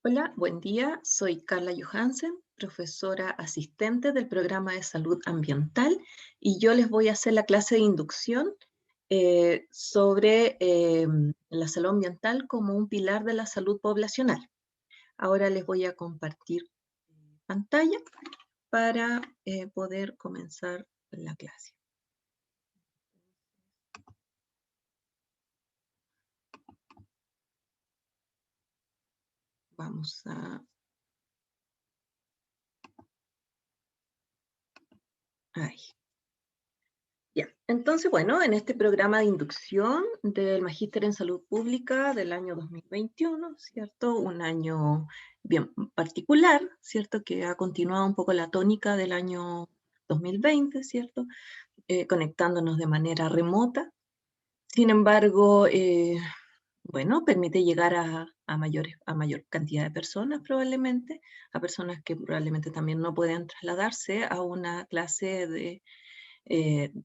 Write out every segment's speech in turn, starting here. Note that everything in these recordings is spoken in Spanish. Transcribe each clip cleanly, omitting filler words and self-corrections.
Hola, buen día. Soy Carla Johansen, profesora asistente del programa de salud ambiental, y yo les voy a hacer la clase de inducción sobre la salud ambiental como un pilar de la salud poblacional. Ahora les voy a compartir pantalla para poder comenzar la clase. Vamos a... Ahí. Ya, entonces, bueno, en este programa de inducción del Magíster en Salud Pública del año 2021, ¿cierto? Un año bien particular, ¿cierto? Que ha continuado un poco la tónica del año 2020, ¿cierto? Conectándonos de manera remota. Sin embargo, bueno, permite llegar a mayor cantidad de personas probablemente, a personas que probablemente también no puedan trasladarse a una clase de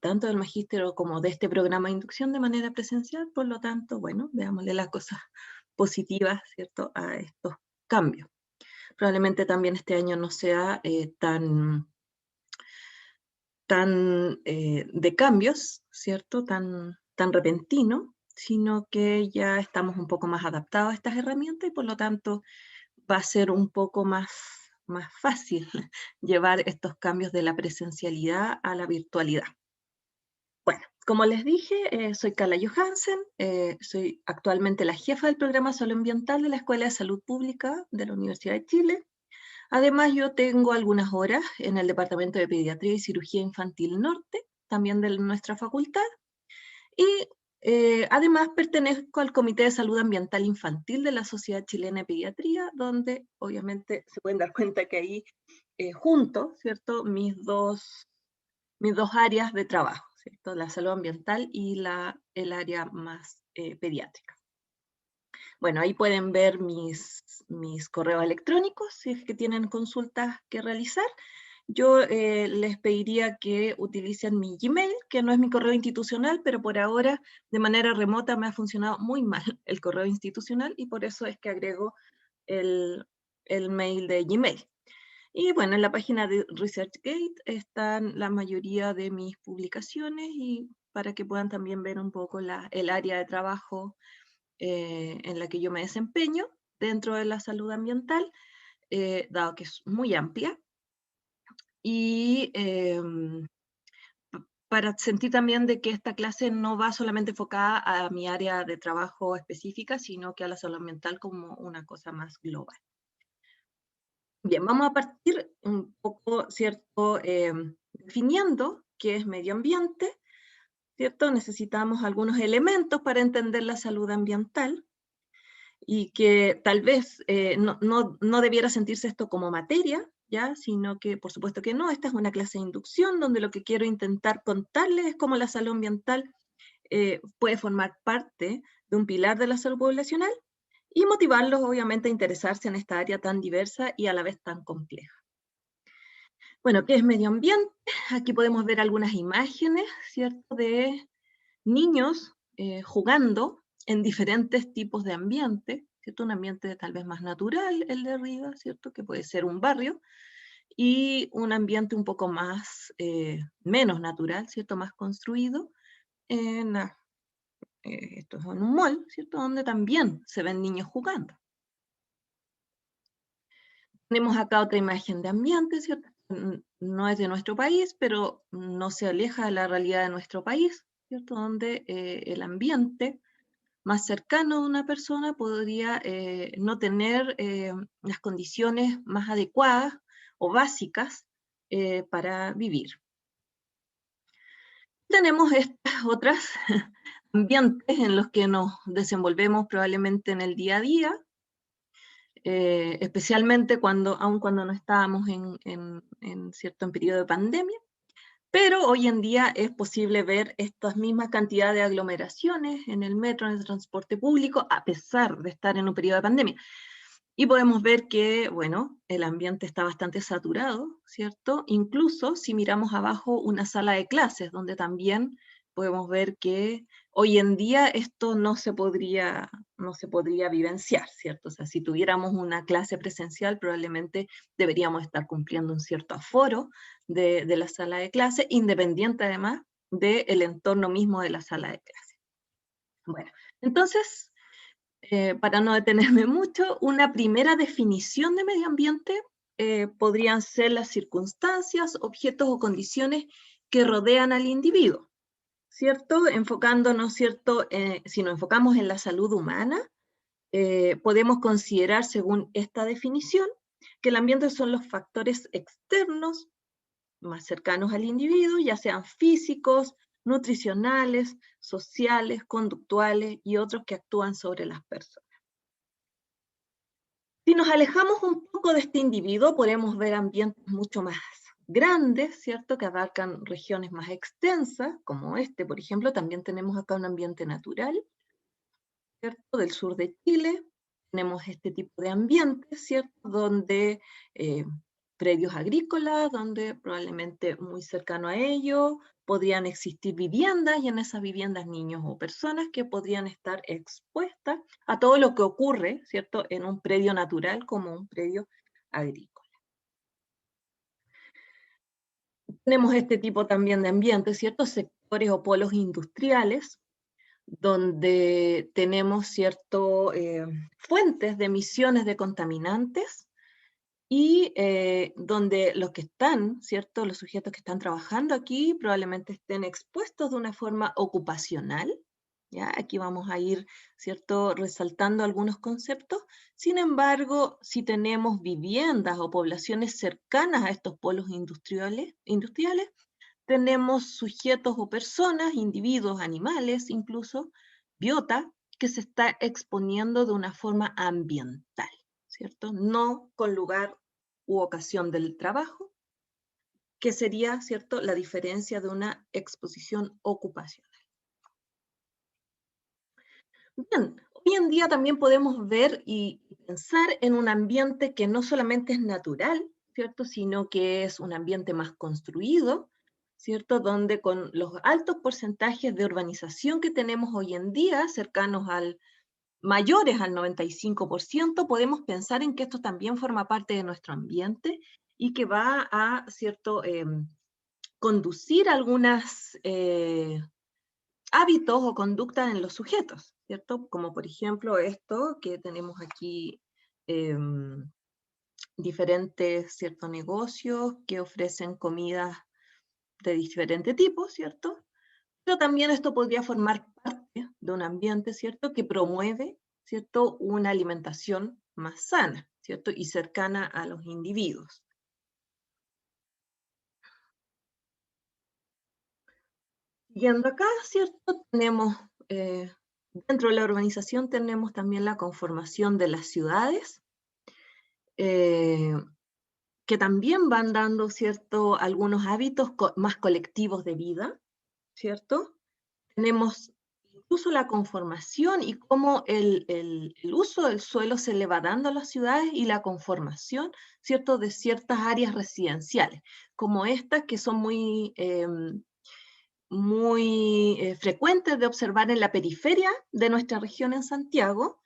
tanto del magíster como de este programa de inducción de manera presencial. Por lo tanto, bueno, veámosle las cosas positivas, ¿cierto?, a estos cambios. Probablemente también este año no sea tan de cambios, ¿cierto?, tan repentino, sino que ya estamos un poco más adaptados a estas herramientas y por lo tanto va a ser un poco más fácil llevar estos cambios de la presencialidad a la virtualidad. Bueno, como les dije, soy Carla Johansen, soy actualmente la jefa del programa Salud Ambiental de la Escuela de Salud Pública de la Universidad de Chile. Además, yo tengo algunas horas en el Departamento de Pediatría y Cirugía Infantil Norte, también de nuestra facultad, y además pertenezco al Comité de Salud Ambiental Infantil de la Sociedad Chilena de Pediatría, donde obviamente se pueden dar cuenta que ahí junto, ¿cierto?, mis dos áreas de trabajo, ¿cierto? La salud ambiental y el área más pediátrica. Bueno, ahí pueden ver mis correos electrónicos, si es que tienen consultas que realizar. Yo les pediría que utilicen mi Gmail, que no es mi correo institucional, pero por ahora de manera remota me ha funcionado muy mal el correo institucional y por eso es que agrego el mail de Gmail. Y bueno, en la página de ResearchGate están la mayoría de mis publicaciones y para que puedan también ver un poco el área de trabajo en la que yo me desempeño dentro de la salud ambiental, dado que es muy amplia. Y para sentir también de que esta clase no va solamente enfocada a mi área de trabajo específica, sino que a la salud ambiental como una cosa más global. Bien, vamos a partir un poco, ¿cierto?, definiendo qué es medio ambiente, ¿cierto? Necesitamos algunos elementos para entender la salud ambiental y que tal vez no debiera sentirse esto como materia, ¿ya? Sino que, por supuesto que no, esta es una clase de inducción donde lo que quiero intentar contarles es cómo la salud ambiental puede formar parte de un pilar de la salud poblacional y motivarlos, obviamente, a interesarse en esta área tan diversa y a la vez tan compleja. Bueno, ¿qué es medio ambiente? Aquí podemos ver algunas imágenes, ¿cierto?, de niños jugando en diferentes tipos de ambiente, ¿cierto? Un ambiente tal vez más natural, el de arriba, ¿cierto?, que puede ser un barrio, y un ambiente un poco más, menos natural, ¿cierto?, más construido, esto es en un mall, ¿cierto?, donde también se ven niños jugando. Tenemos acá otra imagen de ambiente, ¿cierto? No es de nuestro país, pero no se aleja de la realidad de nuestro país, ¿cierto? Donde el ambiente más cercano de una persona podría no tener las condiciones más adecuadas o básicas para vivir. Tenemos estas otras ambientes en los que nos desenvolvemos probablemente en el día a día, especialmente aun cuando no estábamos en periodo de pandemia, pero hoy en día es posible ver estas mismas cantidades de aglomeraciones en el metro, en el transporte público, a pesar de estar en un periodo de pandemia. Y podemos ver que, bueno, el ambiente está bastante saturado, ¿cierto? Incluso si miramos abajo una sala de clases, donde también podemos ver que hoy en día esto no se podría vivenciar, ¿cierto? O sea, si tuviéramos una clase presencial, probablemente deberíamos estar cumpliendo un cierto aforo de la sala de clase, independiente además del entorno mismo de la sala de clase. Bueno, entonces, para no detenerme mucho, una primera definición de medio ambiente podrían ser las circunstancias, objetos o condiciones que rodean al individuo, ¿cierto? Enfocándonos, ¿cierto? Si nos enfocamos en la salud humana, podemos considerar, según esta definición, que el ambiente son los factores externos más cercanos al individuo, ya sean físicos, nutricionales, sociales, conductuales y otros que actúan sobre las personas. Si nos alejamos un poco de este individuo, podemos ver ambientes mucho más grandes, ¿cierto? Que abarcan regiones más extensas, como este, por ejemplo. También tenemos acá un ambiente natural, ¿cierto? Del sur de Chile. Tenemos este tipo de ambientes, ¿cierto? Donde predios agrícolas, donde probablemente muy cercano a ello podrían existir viviendas, y en esas viviendas niños o personas que podrían estar expuestas a todo lo que ocurre, ¿cierto? En un predio natural como un predio agrícola. Tenemos este tipo también de ambientes, ¿cierto? Sectores o polos industriales, donde tenemos cierto, fuentes de emisiones de contaminantes, y donde los que están, ¿cierto? Los sujetos que están trabajando aquí probablemente estén expuestos de una forma ocupacional, ¿ya? Aquí vamos a ir, ¿cierto? Resaltando algunos conceptos. Sin embargo, si tenemos viviendas o poblaciones cercanas a estos polos industriales, tenemos sujetos o personas, individuos, animales, incluso, biota, que se está exponiendo de una forma ambiental, ¿cierto? No con lugar u ocasión del trabajo, que sería, ¿cierto?, la diferencia de una exposición ocupacional. Bien, hoy en día también podemos ver y pensar en un ambiente que no solamente es natural, ¿cierto?, sino que es un ambiente más construido, ¿cierto?, donde con los altos porcentajes de urbanización que tenemos hoy en día, cercanos al mayores al 95%, podemos pensar en que esto también forma parte de nuestro ambiente y que va a, ¿cierto?, conducir algunas hábitos o conductas en los sujetos, ¿cierto? Como por ejemplo esto que tenemos aquí, diferentes, ¿cierto?, negocios que ofrecen comidas de diferente tipo, ¿cierto? Pero también esto podría formar parte de un ambiente, ¿cierto?, que promueve, ¿cierto?, una alimentación más sana, ¿cierto?, y cercana a los individuos. Yendo acá, ¿cierto?, tenemos, dentro de la urbanización tenemos también la conformación de las ciudades, eh, que también van dando, ¿cierto?, algunos hábitos más colectivos de vida, ¿cierto? Tenemos incluso la conformación y cómo el uso del suelo se le va dando a las ciudades, y la conformación, ¿cierto?, de ciertas áreas residenciales, como estas que son muy frecuentes de observar en la periferia de nuestra región en Santiago,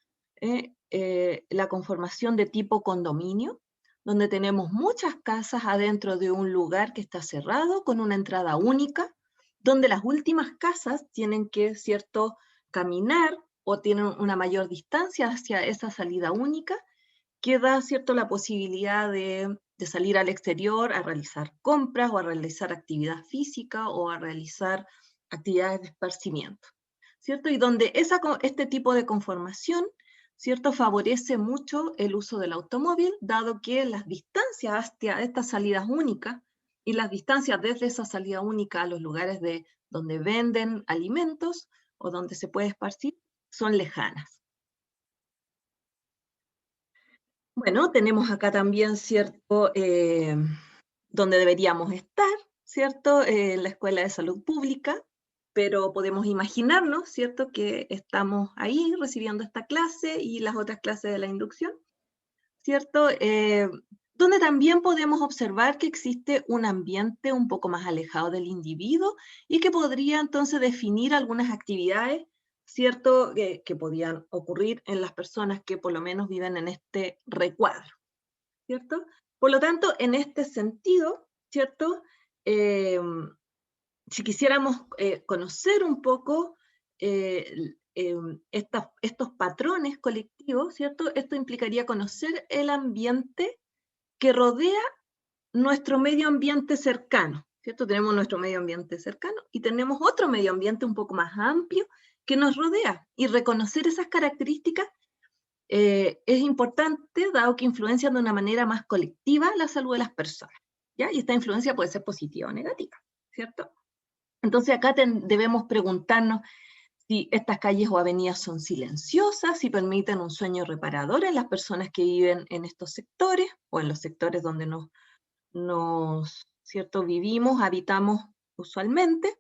la conformación de tipo condominio, donde tenemos muchas casas adentro de un lugar que está cerrado con una entrada única, donde las últimas casas tienen que, cierto, caminar o tienen una mayor distancia hacia esa salida única, que da, cierto, la posibilidad de salir al exterior a realizar compras o a realizar actividad física o a realizar actividades de esparcimiento, ¿cierto? Y donde este tipo de conformación, ¿cierto?, favorece mucho el uso del automóvil, dado que las distancias hacia estas salidas únicas y las distancias desde esa salida única a los lugares donde venden alimentos o donde se puede esparcir son lejanas. Bueno, tenemos acá también, ¿cierto?, donde deberíamos estar, ¿cierto?, la Escuela de Salud Pública, pero podemos imaginarnos, ¿cierto?, que estamos ahí recibiendo esta clase y las otras clases de la inducción, ¿cierto? donde también podemos observar que existe un ambiente un poco más alejado del individuo y que podría entonces definir algunas actividades, ¿cierto?, que podían ocurrir en las personas que por lo menos viven en este recuadro, ¿cierto? Por lo tanto, en este sentido, ¿cierto?, si quisiéramos conocer un poco estos patrones colectivos, ¿cierto?, esto implicaría conocer el ambiente que rodea nuestro medio ambiente cercano, ¿cierto? Tenemos nuestro medio ambiente cercano y tenemos otro medio ambiente un poco más amplio que nos rodea, y reconocer esas características es importante, dado que influencian de una manera más colectiva la salud de las personas, ¿ya? Y esta influencia puede ser positiva o negativa, ¿cierto? Entonces acá debemos preguntarnos si estas calles o avenidas son silenciosas, si permiten un sueño reparador en las personas que viven en estos sectores o en los sectores donde ¿cierto?, vivimos, habitamos usualmente,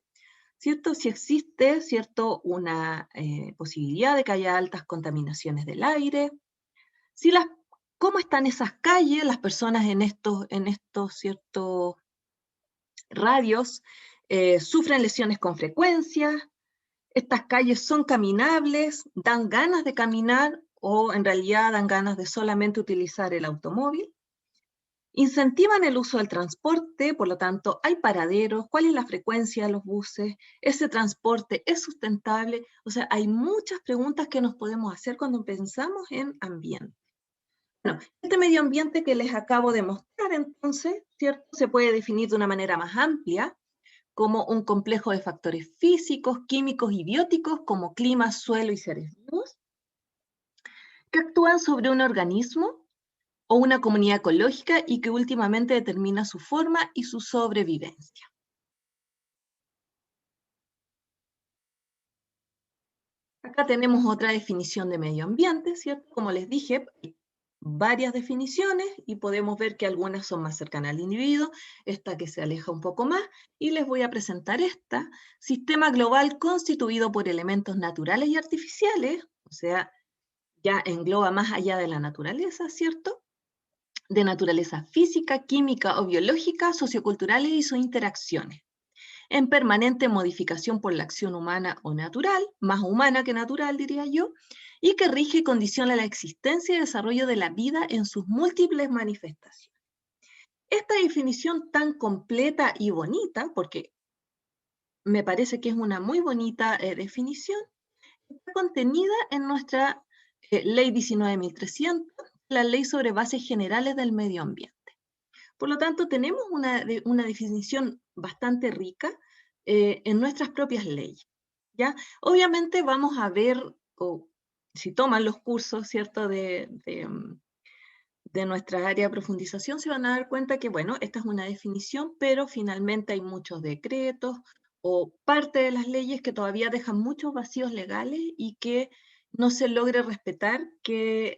¿cierto? Si existe, ¿cierto?, una posibilidad de que haya altas contaminaciones del aire, si cómo están esas calles, las personas en estos ciertos radios sufren lesiones con frecuencia, estas calles son caminables, dan ganas de caminar o en realidad dan ganas de solamente utilizar el automóvil. Incentivan el uso del transporte, por lo tanto, hay paraderos, cuál es la frecuencia de los buses, ese transporte es sustentable. O sea, hay muchas preguntas que nos podemos hacer cuando pensamos en ambiente. Bueno, este medio ambiente que les acabo de mostrar, entonces, ¿cierto?, se puede definir de una manera más amplia como un complejo de factores físicos, químicos y bióticos, como clima, suelo y seres vivos, que actúan sobre un organismo o una comunidad ecológica y que últimamente determina su forma y su sobrevivencia. Acá tenemos otra definición de medio ambiente, ¿cierto? Como les dije, hay varias definiciones y podemos ver que algunas son más cercanas al individuo, esta que se aleja un poco más, y les voy a presentar esta: sistema global constituido por elementos naturales y artificiales, o sea, ya engloba más allá de la naturaleza, ¿cierto?, de naturaleza física, química o biológica, socioculturales y sus interacciones, en permanente modificación por la acción humana o natural, más humana que natural diría yo, y que rige y condiciona la existencia y desarrollo de la vida en sus múltiples manifestaciones. Esta definición tan completa y bonita, porque me parece que es una muy bonita definición, está contenida en nuestra Ley 19.300, la Ley sobre Bases Generales del Medio Ambiente. Por lo tanto, tenemos una definición bastante rica en nuestras propias leyes, ¿ya? Obviamente vamos a ver, o si toman los cursos, ¿cierto?, de nuestra área de profundización, se van a dar cuenta que, bueno, esta es una definición, pero finalmente hay muchos decretos o parte de las leyes que todavía dejan muchos vacíos legales y que no se logre respetar que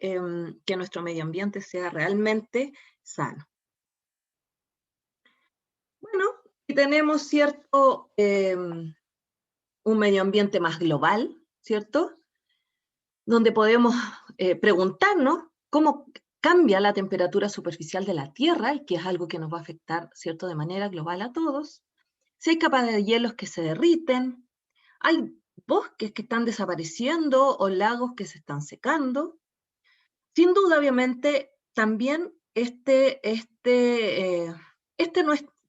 nuestro medio ambiente sea realmente sano. Bueno, y tenemos cierto, un medio ambiente más global, ¿cierto? Donde podemos preguntarnos cómo cambia la temperatura superficial de la Tierra, y que es algo que nos va a afectar, ¿cierto?, de manera global a todos. Si hay capas de hielos que se derriten, hay bosques que están desapareciendo o lagos que se están secando. Sin duda, obviamente, también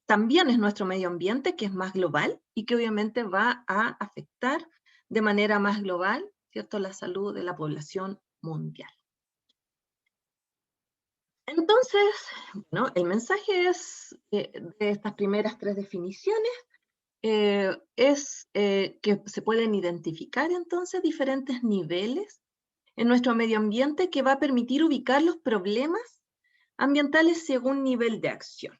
también es nuestro medio ambiente, que es más global y que obviamente va a afectar de manera más global, ¿cierto?, la salud de la población mundial. Entonces, bueno, el mensaje es, de estas primeras tres definiciones, es que se pueden identificar entonces diferentes niveles en nuestro medio ambiente que va a permitir ubicar los problemas ambientales según nivel de acción,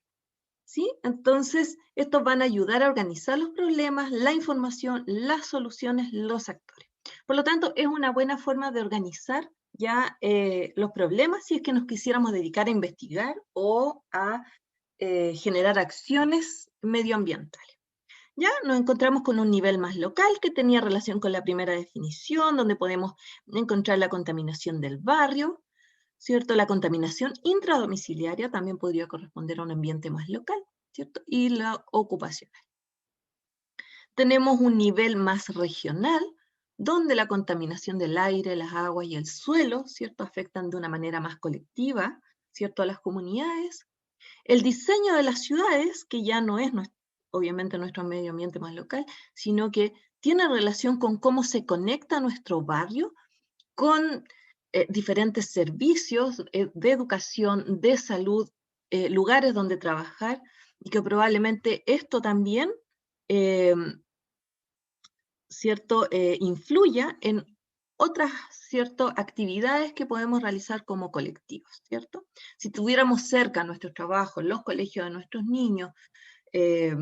¿sí? Entonces, estos van a ayudar a organizar los problemas, la información, las soluciones, los actores. Por lo tanto, es una buena forma de organizar ya los problemas si es que nos quisiéramos dedicar a investigar o a generar acciones medioambientales. Ya nos encontramos con un nivel más local que tenía relación con la primera definición, donde podemos encontrar la contaminación del barrio, ¿cierto? La contaminación intradomiciliaria también podría corresponder a un ambiente más local, ¿cierto? Y la ocupación. Tenemos un nivel más regional, donde la contaminación del aire, las aguas y el suelo, ¿cierto? Afectan de una manera más colectiva, ¿cierto? A las comunidades. El diseño de las ciudades, que ya no es obviamente nuestro medio ambiente más local, sino que tiene relación con cómo se conecta nuestro barrio con diferentes servicios de educación, de salud, lugares donde trabajar, y que probablemente esto también ¿cierto? Influya en otras ¿cierto? Actividades que podemos realizar como colectivos, ¿cierto? Si tuviéramos cerca nuestros trabajos, los colegios de nuestros niños, eh,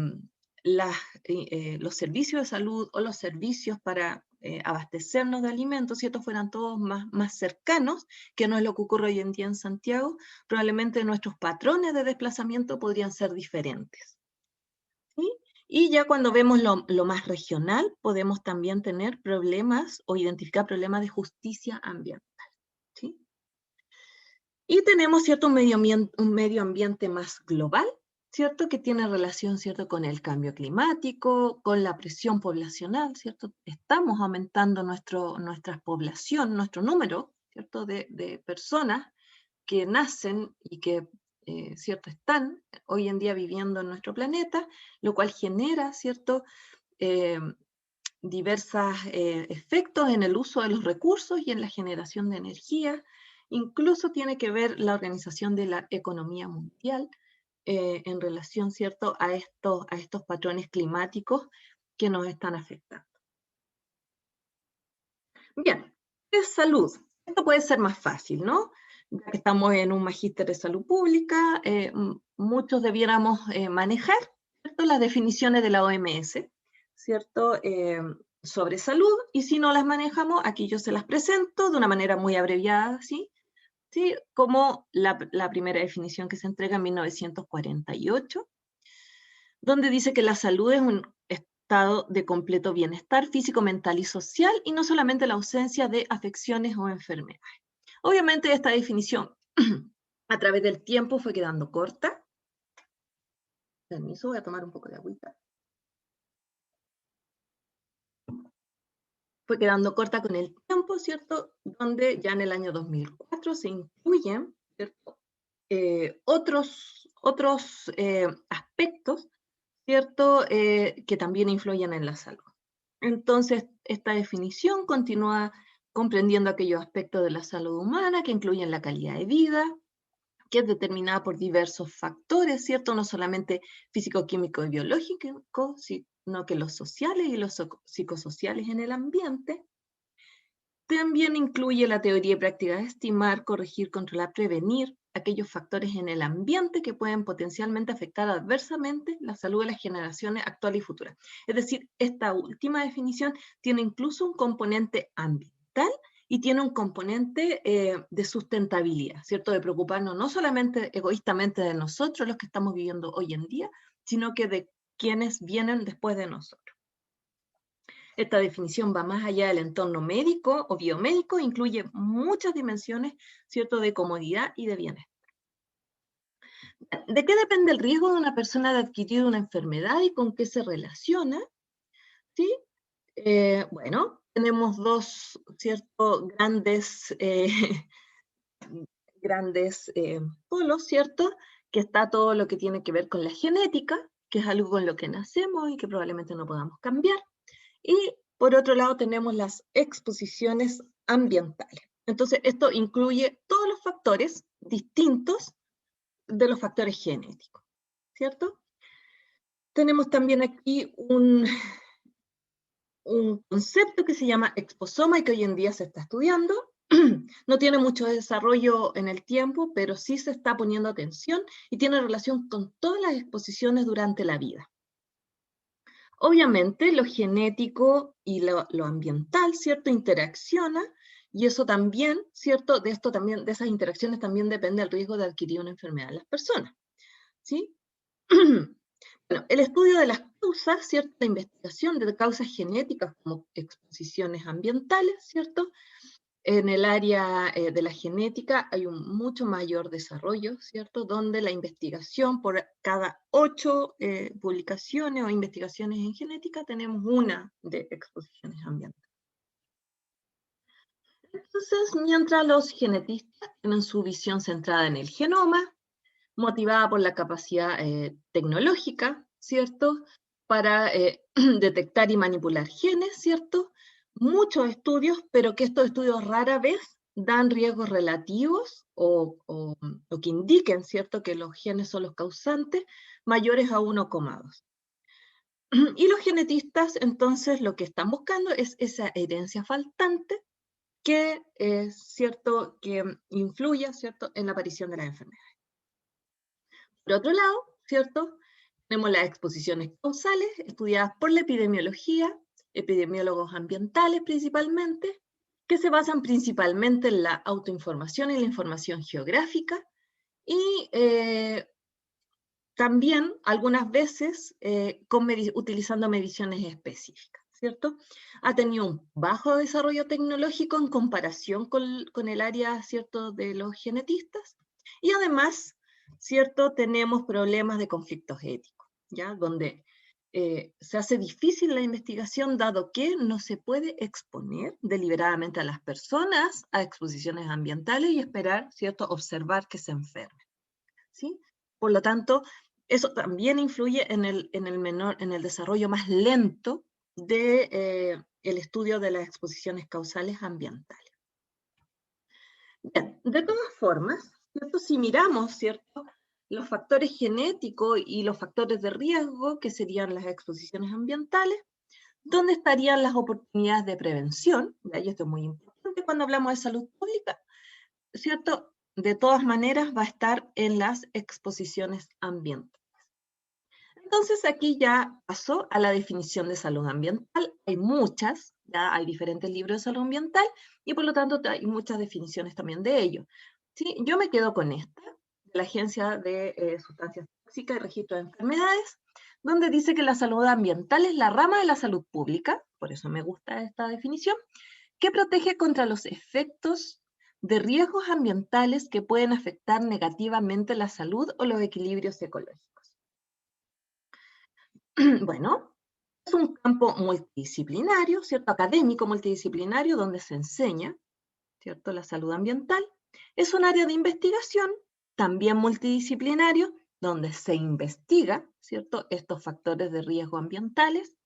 los servicios de salud o los servicios para abastecernos de alimentos, si estos fueran todos más cercanos, que no es lo que ocurre hoy en día en Santiago, probablemente nuestros patrones de desplazamiento podrían ser diferentes. ¿Sí? Y ya cuando vemos lo más regional, podemos también tener problemas o identificar problemas de justicia ambiental. ¿Sí? Y tenemos ¿cierto? Un medio ambiente más global, ¿cierto? Que tiene relación ¿cierto? Con el cambio climático, con la presión poblacional, ¿cierto? Estamos aumentando nuestra población, nuestro número, ¿cierto? De personas que nacen y que ¿cierto? Están hoy en día viviendo en nuestro planeta, lo cual genera ¿cierto? Eh, diversos efectos en el uso de los recursos y en la generación de energía. Incluso tiene que ver la organización de la economía mundial en relación ¿cierto? A estos patrones climáticos que nos están afectando. Bien, ¿qué es salud? Esto puede ser más fácil, ¿no? Ya que estamos en un magíster de salud pública, muchos debiéramos manejar, ¿cierto? Las definiciones de la OMS, ¿cierto? Sobre salud, y si no las manejamos, aquí yo se las presento de una manera muy abreviada, ¿sí? ¿Sí? Como la primera definición que se entrega en 1948, donde dice que la salud es un estado de completo bienestar físico, mental y social, y no solamente la ausencia de afecciones o enfermedades. Obviamente esta definición a través del tiempo fue quedando corta. Permiso, voy a tomar un poco de agüita. Fue quedando corta con el tiempo, ¿cierto? Donde ya en el año 2004 se incluyen, ¿cierto? Otros aspectos, ¿cierto? Que también influyen en la salud. Entonces, esta definición continúa comprendiendo aquellos aspectos de la salud humana que incluyen la calidad de vida, que es determinada por diversos factores, ¿cierto? No solamente físico, químico y biológico, sino que los sociales y los psicosociales en el ambiente. También incluye la teoría y práctica de estimar, corregir, controlar, prevenir aquellos factores en el ambiente que pueden potencialmente afectar adversamente la salud de las generaciones actuales y futuras. Es decir, esta última definición tiene incluso un componente ambiental y tiene un componente de sustentabilidad, ¿cierto? De preocuparnos no solamente egoístamente de nosotros, los que estamos viviendo hoy en día, sino que de quienes vienen después de nosotros. Esta definición va más allá del entorno médico o biomédico, incluye muchas dimensiones, ¿cierto?, de comodidad y de bienestar. ¿De qué depende el riesgo de una persona de adquirir una enfermedad y con qué se relaciona? ¿Sí? Bueno, tenemos dos, ¿cierto?, grandes polos, ¿cierto? Que está todo lo que tiene que ver con la genética, que es algo con lo que nacemos y que probablemente no podamos cambiar. Y por otro lado tenemos las exposiciones ambientales. Entonces, esto incluye todos los factores distintos de los factores genéticos, ¿cierto? Tenemos también aquí un concepto que se llama exposoma y que hoy en día se está estudiando. No tiene mucho desarrollo en el tiempo, pero sí se está poniendo atención y tiene relación con todas las exposiciones durante la vida. Obviamente lo genético y lo ambiental, ¿cierto? Interacciona y eso también, ¿cierto? De esas interacciones también depende el riesgo de adquirir una enfermedad en las personas, ¿sí? Bueno, el estudio de las causas, ¿cierto? La investigación de causas genéticas como exposiciones ambientales, ¿cierto? En el área de la genética hay un mucho mayor desarrollo, ¿cierto? Donde la investigación, por cada 8 publicaciones o investigaciones en genética, tenemos una de exposiciones ambientales. Entonces, mientras los genetistas tienen su visión centrada en el genoma, motivada por la capacidad tecnológica, ¿cierto? Para detectar y manipular genes, ¿cierto? Muchos estudios, pero que estos estudios rara vez dan riesgos relativos o que indiquen, ¿cierto?, que los genes son los causantes mayores a 1,2. Y los genetistas, entonces, lo que están buscando es esa herencia faltante que, ¿cierto?, que influya, ¿cierto?, en la aparición de la enfermedad. Por otro lado, ¿cierto?, tenemos las exposiciones causales estudiadas por la epidemiología, epidemiólogos ambientales principalmente, que se basan principalmente en la autoinformación y la información geográfica, y también algunas veces utilizando mediciones específicas, ¿cierto? Ha tenido un bajo desarrollo tecnológico en comparación con el área, ¿cierto?, de los genetistas, y además, ¿cierto?, tenemos problemas de conflictos éticos, ¿ya? Donde se hace difícil la investigación dado que no se puede exponer deliberadamente a las personas a exposiciones ambientales y esperar, ¿cierto?, observar que se enfermen, ¿sí? Por lo tanto, eso también influye en el desarrollo más lento de el estudio de las exposiciones causales ambientales. Bien, de todas formas, ¿cierto?, si miramos, ¿cierto?, los factores genéticos y los factores de riesgo, que serían las exposiciones ambientales, ¿dónde estarían las oportunidades de prevención? Y esto es muy importante cuando hablamos de salud pública, ¿cierto? De todas maneras va a estar en las exposiciones ambientales. Entonces aquí ya pasó a la definición de salud ambiental. Hay muchas, ya hay diferentes libros de salud ambiental y por lo tanto hay muchas definiciones también de ello. ¿Sí? Yo me quedo con esta, de la Agencia de Sustancias Tóxicas y Registro de Enfermedades, donde dice que la salud ambiental es la rama de la salud pública, por eso me gusta esta definición, que protege contra los efectos de riesgos ambientales que pueden afectar negativamente la salud o los equilibrios ecológicos. Bueno, es un campo multidisciplinario, ¿cierto? Académico multidisciplinario, donde se enseña, ¿cierto?, la salud ambiental. Es un área de investigación, también multidisciplinario, donde se investiga, ¿cierto?, estos factores de riesgo ambientales.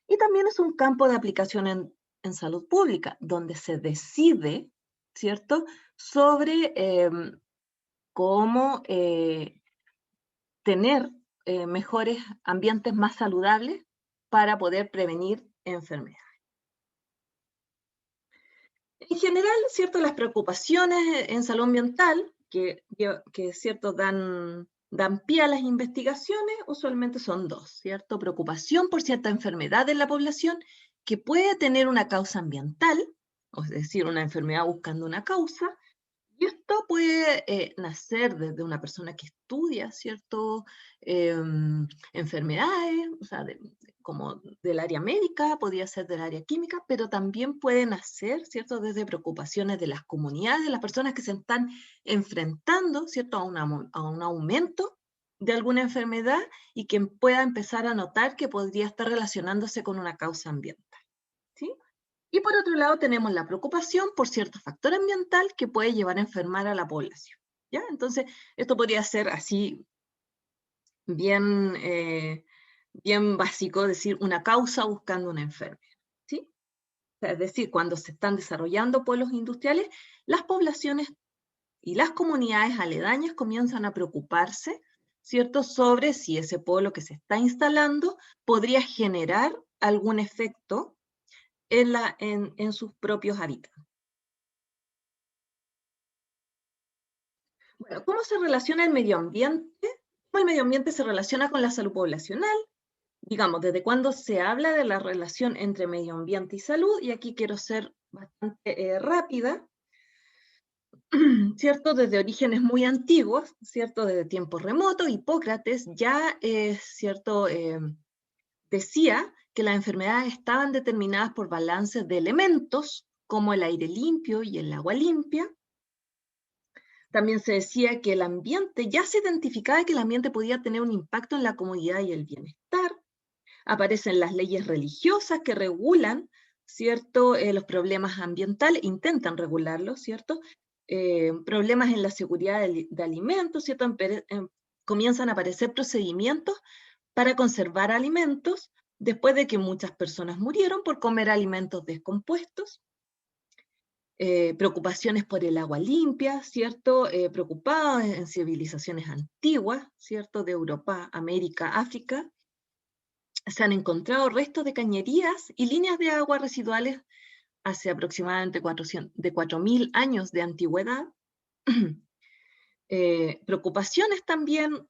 Y también es un campo de aplicación en salud pública, donde se decide, ¿cierto?, sobre cómo tener mejores ambientes más saludables para poder prevenir enfermedades. En general, ¿cierto?, las preocupaciones en salud ambiental, que ¿cierto?, dan pie a las investigaciones, usualmente son dos, ¿cierto? Preocupación por cierta enfermedad en la población que puede tener una causa ambiental, es decir, una enfermedad buscando una causa, y esto puede nacer desde una persona que estudia, ¿cierto?, enfermedades, o sea, como del área médica, podría ser del área química, pero también puede nacer, ¿cierto?, desde preocupaciones de las comunidades, de las personas que se están enfrentando, ¿cierto?, a un aumento de alguna enfermedad y que pueda empezar a notar que podría estar relacionándose con una causa ambiental, ¿sí? Y por otro lado tenemos la preocupación por cierto factor ambiental que puede llevar a enfermar a la población, ¿ya? Entonces, esto podría ser así bien, bien básico, decir una causa buscando una enfermedad, ¿sí? O sea, es decir, cuando se están desarrollando pueblos industriales, las poblaciones y las comunidades aledañas comienzan a preocuparse, ¿cierto?, sobre si ese pueblo que se está instalando podría generar algún efecto en sus propios hábitats. Bueno, ¿cómo se relaciona el medio ambiente? ¿Cómo el medio ambiente se relaciona con la salud poblacional? Digamos, ¿desde cuándo se habla de la relación entre medio ambiente y salud? Y aquí quiero ser bastante rápida, ¿cierto? Desde orígenes muy antiguos, ¿cierto? Desde tiempos remotos, Hipócrates ya, ¿cierto?, decía que las enfermedades estaban determinadas por balances de elementos como el aire limpio y el agua limpia. También se decía que el ambiente, ya se identificaba que el ambiente podía tener un impacto en la comodidad y el bienestar. Aparecen las leyes religiosas que regulan, ¿cierto? Los problemas ambientales, intentan regularlos, ¿cierto? Problemas en la seguridad de alimentos, ¿cierto? Comienzan a aparecer procedimientos para conservar alimentos después de que muchas personas murieron por comer alimentos descompuestos. Preocupaciones por el agua limpia, ¿cierto? Preocupados en civilizaciones antiguas, ¿cierto? De Europa, América, África. Se han encontrado restos de cañerías y líneas de agua residuales hace aproximadamente 4.000 años de antigüedad. Preocupaciones también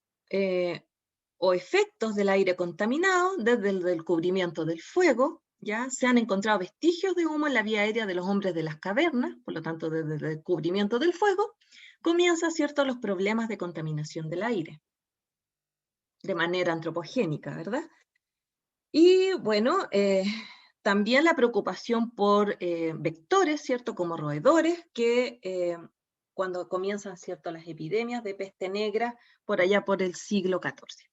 o efectos del aire contaminado desde el descubrimiento del fuego. Ya se han encontrado vestigios de humo en la vía aérea de los hombres de las cavernas, por lo tanto, desde el descubrimiento del fuego, comienzan, ¿cierto?, los problemas de contaminación del aire, de manera antropogénica, ¿verdad? Y bueno, también la preocupación por vectores, ¿cierto?, como roedores, que cuando comienzan, ¿cierto?, las epidemias de peste negra, por allá por el siglo XIV.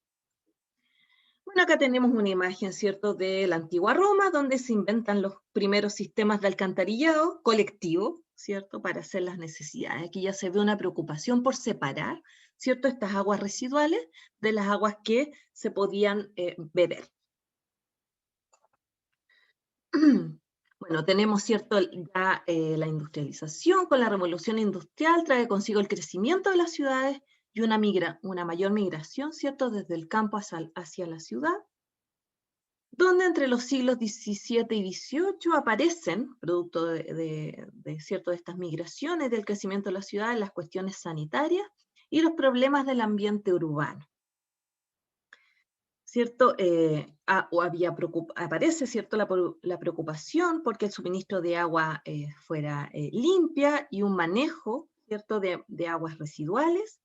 Bueno, acá tenemos una imagen, ¿cierto?, de la antigua Roma, donde se inventan los primeros sistemas de alcantarillado colectivo, ¿cierto?, para hacer las necesidades. Aquí ya se ve una preocupación por separar, ¿cierto?, estas aguas residuales de las aguas que se podían beber. Bueno, tenemos, ¿cierto?, ya la industrialización con la revolución industrial trae consigo el crecimiento de las ciudades y una mayor migración, ¿cierto?, desde el campo hacia la ciudad, donde entre los siglos XVII y XVIII aparecen, producto ¿cierto?, de estas migraciones, del crecimiento de la ciudad, las cuestiones sanitarias y los problemas del ambiente urbano. ¿Cierto? Aparece, ¿cierto?, la preocupación porque el suministro de agua fuera limpia y un manejo, ¿cierto?, de aguas residuales,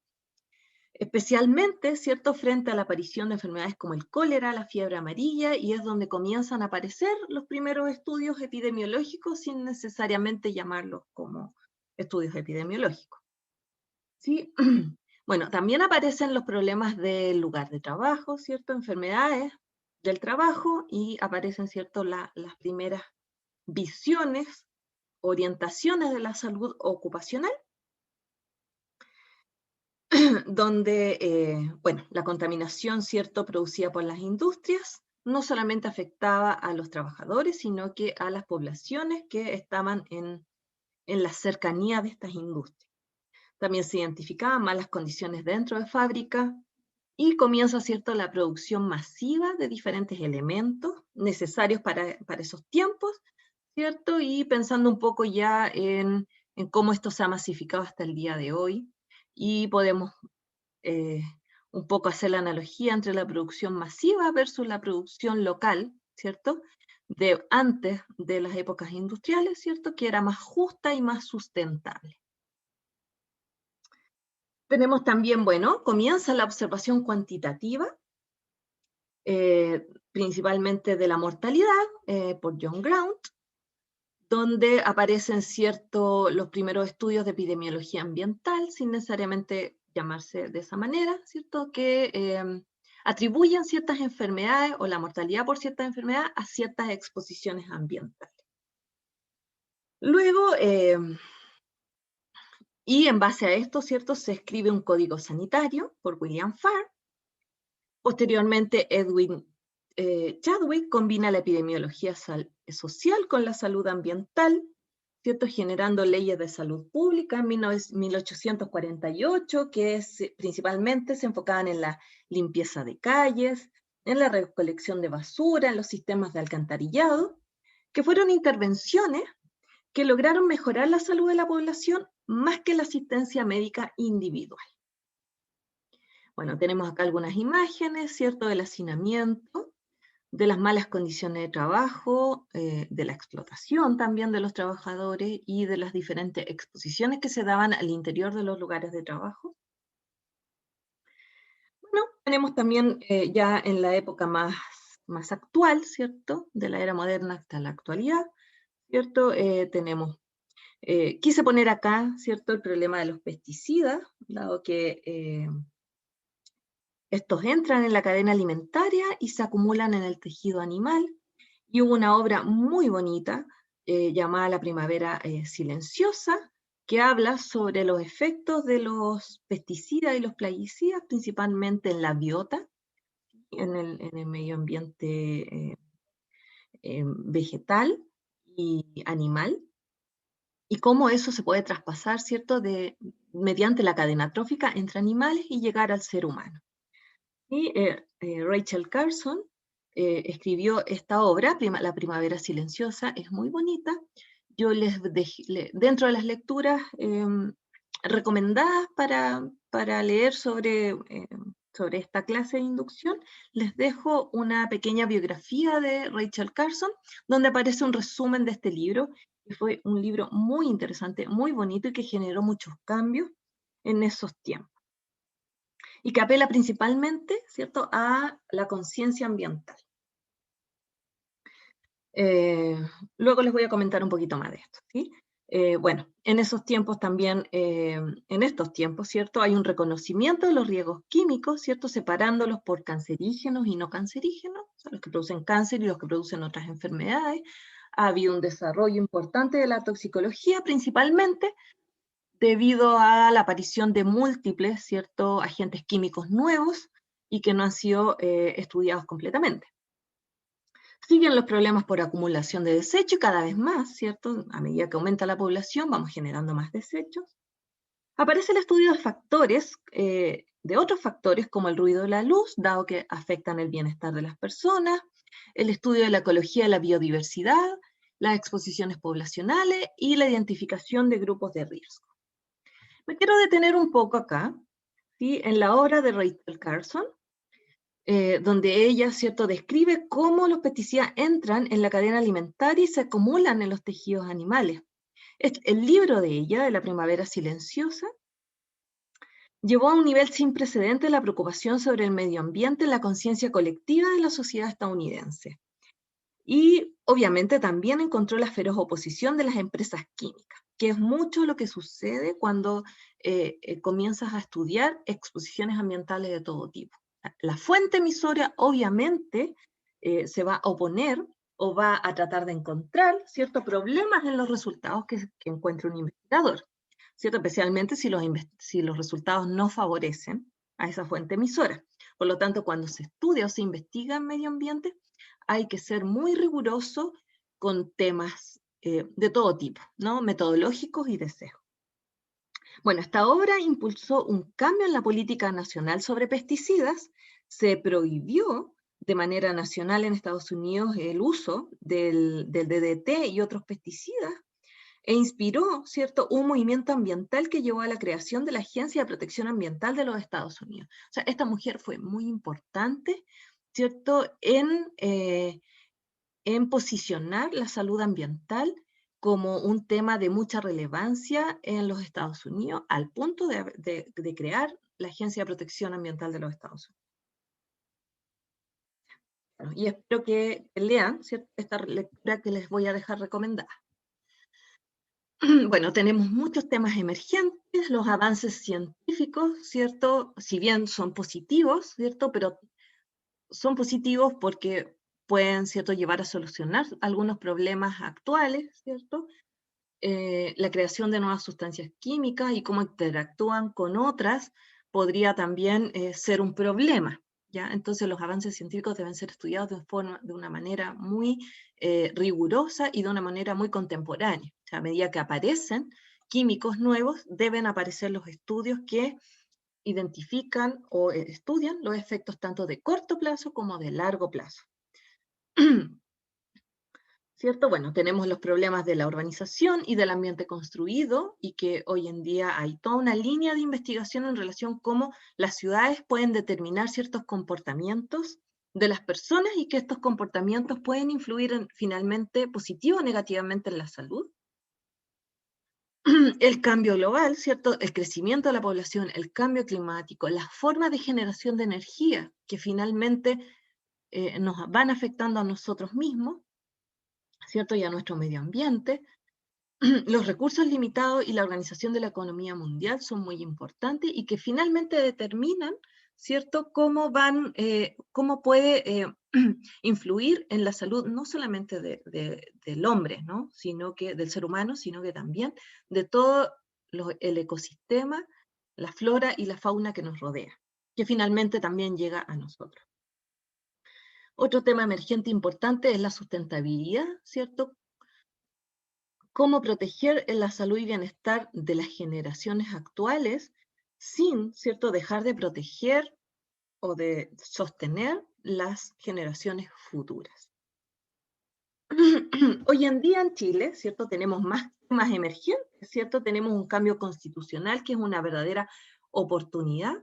especialmente, ¿cierto?, frente a la aparición de enfermedades como el cólera, la fiebre amarilla, y es donde comienzan a aparecer los primeros estudios epidemiológicos sin necesariamente llamarlos como estudios epidemiológicos. ¿Sí? Bueno, también aparecen los problemas del lugar de trabajo, ¿cierto? Enfermedades del trabajo y aparecen, ¿cierto?, las primeras visiones, orientaciones de la salud ocupacional, donde, bueno, la contaminación, ¿cierto?, producida por las industrias no solamente afectaba a los trabajadores, sino que a las poblaciones que estaban en la cercanía de estas industrias. También se identificaban malas condiciones dentro de fábrica y comienza, ¿cierto?, la producción masiva de diferentes elementos necesarios para esos tiempos, ¿cierto? Y pensando un poco ya en cómo esto se ha masificado hasta el día de hoy, y podemos eh, un poco hacer la analogía entre la producción masiva versus la producción local, ¿cierto? De antes de las épocas industriales, ¿cierto? Que era más justa y más sustentable. Tenemos también, bueno, comienza la observación cuantitativa, principalmente de la mortalidad, por John Graunt, donde aparecen los primeros estudios de epidemiología ambiental, sin necesariamente llamarse de esa manera, ¿cierto? Que atribuyen ciertas enfermedades o la mortalidad por ciertas enfermedades a ciertas exposiciones ambientales. Luego, y en base a esto, ¿cierto?, se escribe un código sanitario por William Farr. Posteriormente, Edwin Chadwick combina la epidemiología social con la salud ambiental, ¿cierto?, generando leyes de salud pública en 1848, que principalmente se enfocaban en la limpieza de calles, en la recolección de basura, en los sistemas de alcantarillado, que fueron intervenciones que lograron mejorar la salud de la población más que la asistencia médica individual. Bueno, tenemos acá algunas imágenes, ¿cierto?, del hacinamiento, de las malas condiciones de trabajo, de la explotación también de los trabajadores y de las diferentes exposiciones que se daban al interior de los lugares de trabajo. Bueno, tenemos también ya en la época más actual, ¿cierto?, de la era moderna hasta la actualidad, ¿cierto? Quise poner acá, ¿cierto?, el problema de los pesticidas, dado que estos entran en la cadena alimentaria y se acumulan en el tejido animal. Y hubo una obra muy bonita llamada La Primavera Silenciosa, que habla sobre los efectos de los pesticidas y los plaguicidas, principalmente en la biota, en el medio ambiente vegetal y animal, y cómo eso se puede traspasar, ¿cierto?, mediante la cadena trófica entre animales y llegar al ser humano. Y Rachel Carson escribió esta obra, La Primavera Silenciosa, es muy bonita. Yo dentro de las lecturas recomendadas para leer sobre esta clase de inducción, les dejo una pequeña biografía de Rachel Carson, donde aparece un resumen de este libro, que fue un libro muy interesante, muy bonito y que generó muchos cambios en esos tiempos. Y que apela principalmente, ¿cierto?, a la conciencia ambiental. Luego les voy a comentar un poquito más de esto, ¿sí? Bueno, en esos tiempos también, en estos tiempos, ¿cierto?, hay un reconocimiento de los riesgos químicos, ¿cierto?, separándolos por cancerígenos y no cancerígenos, o sea, los que producen cáncer y los que producen otras enfermedades. Ha habido un desarrollo importante de la toxicología, principalmente debido a la aparición de múltiples, ¿cierto?, agentes químicos nuevos y que no han sido estudiados completamente. Siguen los problemas por acumulación de desechos y cada vez más, ¿cierto? A medida que aumenta la población, vamos generando más desechos. Aparece el estudio de factores, de otros factores como el ruido de la luz, dado que afectan el bienestar de las personas, el estudio de la ecología de la biodiversidad, las exposiciones poblacionales y la identificación de grupos de riesgo. Me quiero detener un poco acá, ¿sí?, en la obra de Rachel Carson, donde ella, ¿cierto?, describe cómo los pesticidas entran en la cadena alimentaria y se acumulan en los tejidos animales. El libro de ella, de La Primavera Silenciosa, llevó a un nivel sin precedente la preocupación sobre el medio ambiente en la conciencia colectiva de la sociedad estadounidense. Y obviamente también encontró la feroz oposición de las empresas químicas, que es mucho lo que sucede cuando comienzas a estudiar exposiciones ambientales de todo tipo. La fuente emisora obviamente se va a oponer o va a tratar de encontrar ciertos problemas en los resultados que encuentre un investigador, ¿cierto? Especialmente si los resultados no favorecen a esa fuente emisora. Por lo tanto, cuando se estudia o se investiga en medio ambiente, hay que ser muy riguroso con temas de todo tipo, ¿no?, metodológicos y de sesgo. Bueno, esta obra impulsó un cambio en la política nacional sobre pesticidas. Se prohibió de manera nacional en Estados Unidos el uso del DDT y otros pesticidas, e inspiró, ¿cierto?, un movimiento ambiental que llevó a la creación de la Agencia de Protección Ambiental de los Estados Unidos. O sea, esta mujer fue muy importante, ¿cierto?, en posicionar la salud ambiental como un tema de mucha relevancia en los Estados Unidos, al punto de crear la Agencia de Protección Ambiental de los Estados Unidos. Bueno, y espero que lean, ¿cierto?, esta lectura que les voy a dejar recomendada. Bueno, tenemos muchos temas emergentes, los avances científicos, ¿cierto?, si bien son positivos, ¿cierto?, pero son positivos porque pueden, ¿cierto?, llevar a solucionar algunos problemas actuales, ¿cierto? La creación de nuevas sustancias químicas y cómo interactúan con otras podría también ser un problema, ¿ya? Entonces los avances científicos deben ser estudiados de una manera muy rigurosa y de una manera muy contemporánea. O sea, a medida que aparecen químicos nuevos, deben aparecer los estudios que identifican o estudian los efectos tanto de corto plazo como de largo plazo. ¿Cierto? Bueno, tenemos los problemas de la urbanización y del ambiente construido, y que hoy en día hay toda una línea de investigación en relación a cómo las ciudades pueden determinar ciertos comportamientos de las personas y que estos comportamientos pueden influir finalmente positivo o negativamente en la salud. El cambio global, ¿cierto? El crecimiento de la población, el cambio climático, las formas de generación de energía que finalmente nos van afectando a nosotros mismos, ¿cierto? Y a nuestro medio ambiente. Los recursos limitados y la organización de la economía mundial son muy importantes y que finalmente determinan, ¿cierto?, cómo puede influir en la salud no solamente del hombre, ¿no?, sino que del ser humano, sino que también de todo el ecosistema, la flora y la fauna que nos rodea, que finalmente también llega a nosotros. Otro tema emergente importante es la sustentabilidad, ¿cierto? Cómo proteger la salud y bienestar de las generaciones actuales sin, ¿cierto?, dejar de proteger o de sostener las generaciones futuras. Hoy en día en Chile, ¿cierto?, tenemos más temas emergentes, ¿cierto? Tenemos un cambio constitucional que es una verdadera oportunidad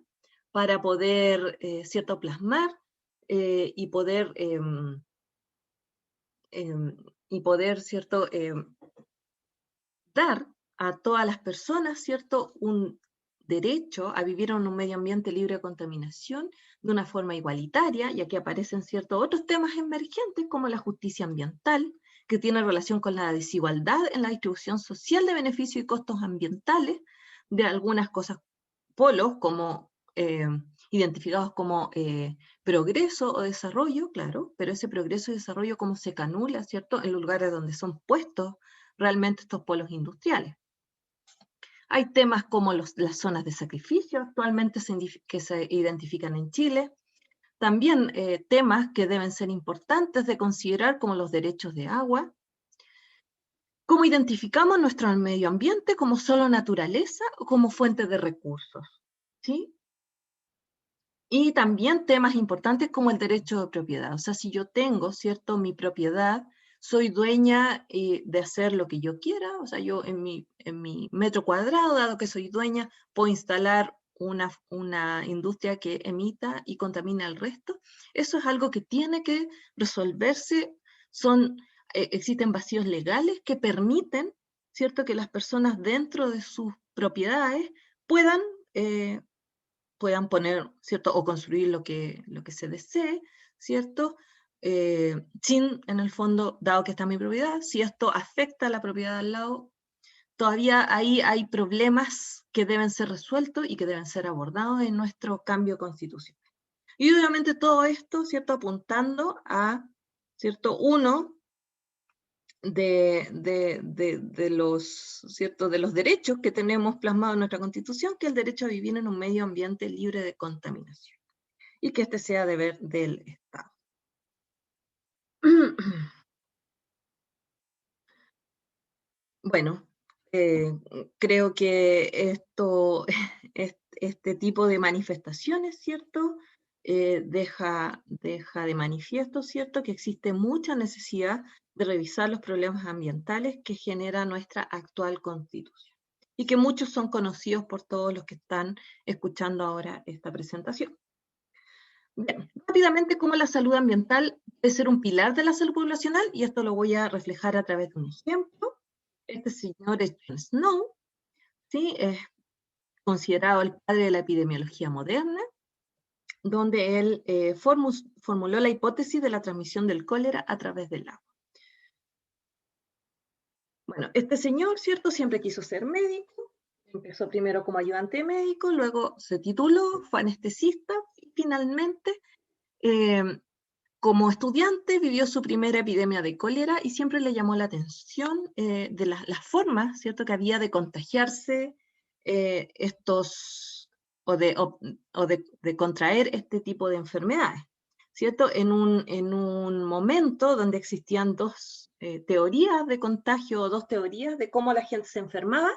para poder, ¿cierto?, plasmar y poder, ¿cierto?, dar a todas las personas, ¿cierto?, un derecho a vivir en un medio ambiente libre de contaminación de una forma igualitaria, y aquí aparecen ciertos otros temas emergentes como la justicia ambiental, que tiene relación con la desigualdad en la distribución social de beneficios y costos ambientales de algunas cosas, polos como identificados como progreso o desarrollo, claro, pero ese progreso y desarrollo cómo se canula, ¿cierto?, en los lugares donde son puestos realmente estos polos industriales. Hay temas como las zonas de sacrificio actualmente que se identifican en Chile. También temas que deben ser importantes de considerar como los derechos de agua. Cómo identificamos nuestro medio ambiente como solo naturaleza o como fuente de recursos, ¿sí? Y también temas importantes como el derecho de propiedad. O sea, si yo tengo, ¿cierto?, mi propiedad, soy dueña de hacer lo que yo quiera. O sea, yo en mi metro cuadrado, dado que soy dueña, puedo instalar una industria que emita y contamina el resto. Eso es algo que tiene que resolverse. Existen vacíos legales que permiten, ¿cierto?, que las personas dentro de sus propiedades puedan poner, ¿cierto?, o construir lo que se desee, ¿cierto? Sin, en el fondo, dado que está en mi propiedad, si esto afecta a la propiedad al lado, todavía ahí hay problemas que deben ser resueltos y que deben ser abordados en nuestro cambio constitucional. Y obviamente todo esto, ¿cierto?, apuntando a, ¿cierto?, uno ¿cierto?, de los derechos que tenemos plasmados en nuestra Constitución, que es el derecho a vivir en un medio ambiente libre de contaminación, y que este sea deber del Estado. Bueno, creo que este tipo de manifestaciones, ¿cierto?, deja de manifiesto, ¿cierto?, que existe mucha necesidad de revisar los problemas ambientales que genera nuestra actual Constitución, y que muchos son conocidos por todos los que están escuchando ahora esta presentación. Bien, rápidamente, cómo la salud ambiental puede ser un pilar de la salud poblacional, y esto lo voy a reflejar a través de un ejemplo. Este señor es John Snow, ¿sí? Es considerado el padre de la epidemiología moderna, donde él formuló la hipótesis de la transmisión del cólera a través del agua. Bueno, este señor, ¿cierto?, siempre quiso ser médico. Empezó primero como ayudante médico, luego se tituló, fue anestesista y finalmente, como estudiante, vivió su primera epidemia de cólera y siempre le llamó la atención de las formas, ¿cierto?, que había de contagiarse de contraer este tipo de enfermedades, ¿cierto? En un momento donde existían dos teorías de contagio, o dos teorías de cómo la gente se enfermaba.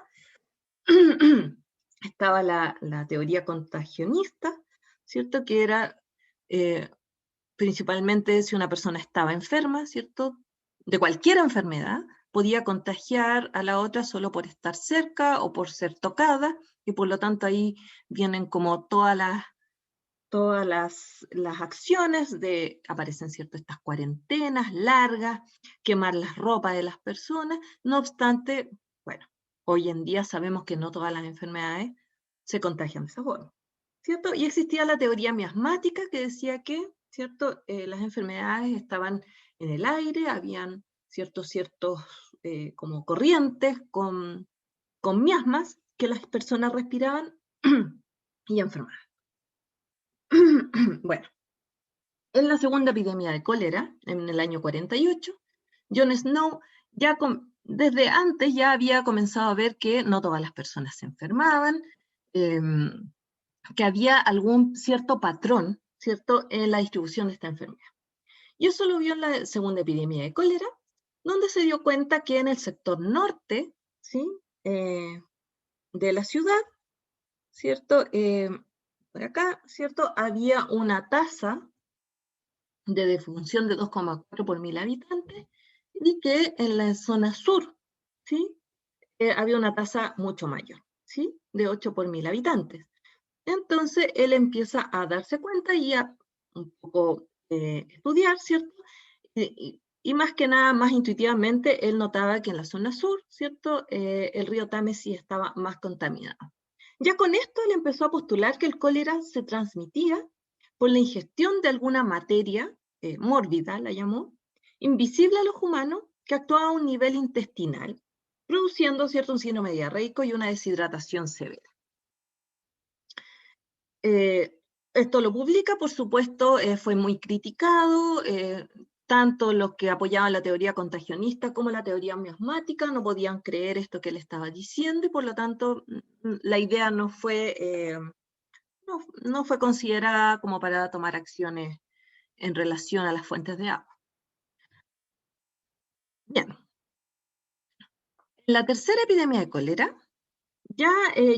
Estaba la teoría contagionista, ¿cierto?, que era principalmente si una persona estaba enferma, ¿cierto?, de cualquier enfermedad, podía contagiar a la otra solo por estar cerca o por ser tocada, y por lo tanto ahí vienen como todas las acciones aparecen, ¿cierto?, estas cuarentenas largas, quemar las ropas de las personas. No obstante, bueno, hoy en día sabemos que no todas las enfermedades se contagian de esa forma, ¿cierto? Y existía la teoría miasmática que decía que, ¿cierto?, las enfermedades estaban en el aire, habían ciertos como corrientes con miasmas que las personas respiraban y enfermaban. Bueno, en la segunda epidemia de cólera, en el año 48, John Snow desde antes ya había comenzado a ver que no todas las personas se enfermaban, que había algún cierto patrón, ¿cierto?, en la distribución de esta enfermedad. Y eso lo vio en la segunda epidemia de cólera, donde se dio cuenta que en el sector norte, ¿sí?, de la ciudad, ¿cierto?, por acá, ¿cierto?, había una tasa de defunción de 2,4 por 1000 habitantes, y que en la zona sur, ¿sí?, había una tasa mucho mayor, ¿sí?, de 8 por 1000 habitantes. Entonces él empieza a darse cuenta y a un poco estudiar, ¿cierto? Y más que nada, más intuitivamente, él notaba que en la zona sur, ¿cierto?, el río Támesis estaba más contaminado. Ya con esto él empezó a postular que el cólera se transmitía por la ingestión de alguna materia mórbida, la llamó, invisible a los humanos, que actuaba a un nivel intestinal, produciendo, ¿cierto?, un síndrome diarreico y una deshidratación severa. Esto lo publica, por supuesto, fue muy criticado, tanto los que apoyaban la teoría contagionista como la teoría miasmática no podían creer esto que él estaba diciendo, y por lo tanto la idea no fue considerada como para tomar acciones en relación a las fuentes de agua. Bien, en la tercera epidemia de cólera, ya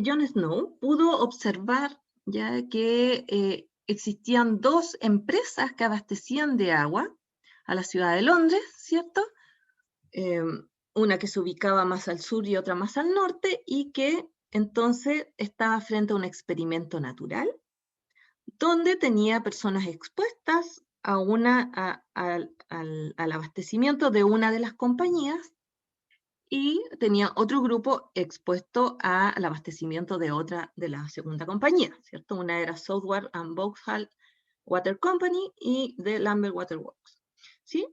John Snow pudo observar ya que existían dos empresas que abastecían de agua a la ciudad de Londres, ¿cierto? Una que se ubicaba más al sur y otra más al norte, y que entonces estaba frente a un experimento natural, donde tenía personas expuestas al abastecimiento de una de las compañías, y tenía otro grupo expuesto al abastecimiento de otra, de la segunda compañía, ¿cierto? Una era Southwark and Vauxhall Water Company y de Lambert Water Works, ¿sí?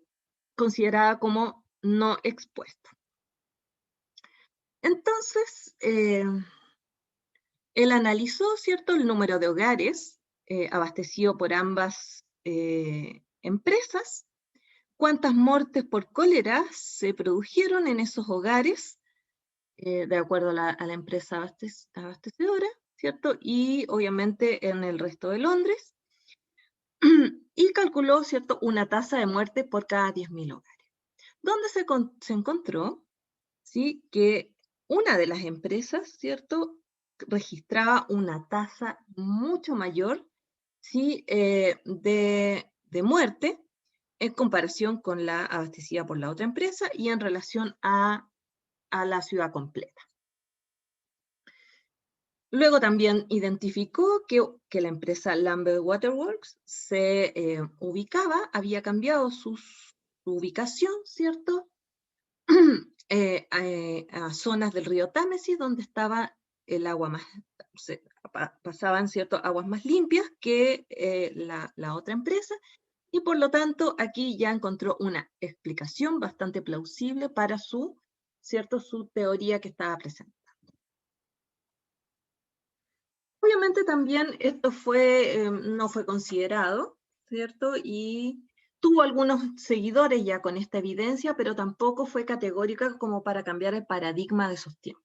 Considerada como no expuesta. Entonces, él analizó, ¿cierto?, el número de hogares abastecido por ambas empresas, cuántas muertes por cólera se produjeron en esos hogares, de acuerdo a la empresa abastecedora, ¿cierto? Y obviamente en el resto de Londres, y calculó, ¿cierto?, una tasa de muerte por cada 10.000 hogares, donde se encontró, ¿sí?, que una de las empresas, ¿cierto?, registraba una tasa mucho mayor, ¿sí?, de muerte en comparación con la abastecida por la otra empresa y en relación a la ciudad completa. Luego también identificó que la empresa Lambert Water Works se había cambiado su ubicación, ¿cierto?, a zonas del río Támesis, donde estaba el agua más, pasaban, ¿cierto?, aguas más limpias que la otra empresa, y por lo tanto aquí ya encontró una explicación bastante plausible para su teoría que estaba presente. Obviamente también esto no fue considerado, ¿cierto? Y tuvo algunos seguidores ya con esta evidencia, pero tampoco fue categórica como para cambiar el paradigma de esos tiempos.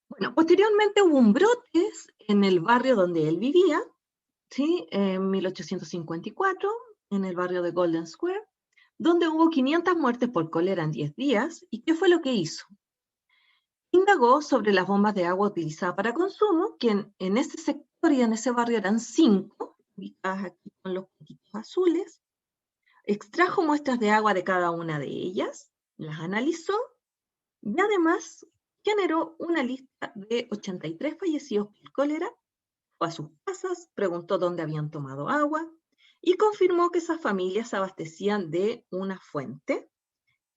Bueno, posteriormente hubo un brote en el barrio donde él vivía, ¿sí?, en 1854, en el barrio de Golden Square, donde hubo 500 muertes por cólera en 10 días. ¿Y qué fue lo que hizo? Indagó sobre las bombas de agua utilizadas para consumo, que en ese sector y en ese barrio eran 5, ubicadas aquí con los puntitos azules. Extrajo muestras de agua de cada una de ellas, las analizó y además generó una lista de 83 fallecidos por cólera, fue a sus casas, preguntó dónde habían tomado agua y confirmó que esas familias se abastecían de una fuente,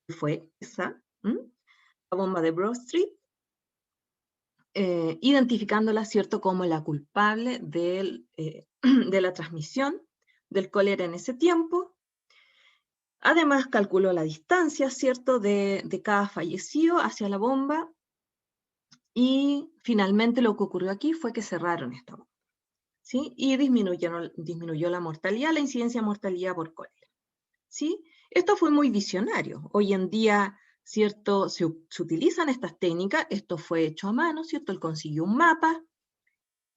que fue esa, la bomba de Broad Street, identificándola, ¿cierto?, como la culpable de la transmisión del cólera en ese tiempo. Además, calculó la distancia, ¿cierto?, de cada fallecido hacia la bomba, y finalmente lo que ocurrió aquí fue que cerraron esta bomba, ¿sí? Y disminuyó la mortalidad, la incidencia de mortalidad por cólera, ¿sí? Esto fue muy visionario. Hoy en día, ¿cierto?, se utilizan estas técnicas. Esto fue hecho a mano, ¿cierto? Él consiguió un mapa,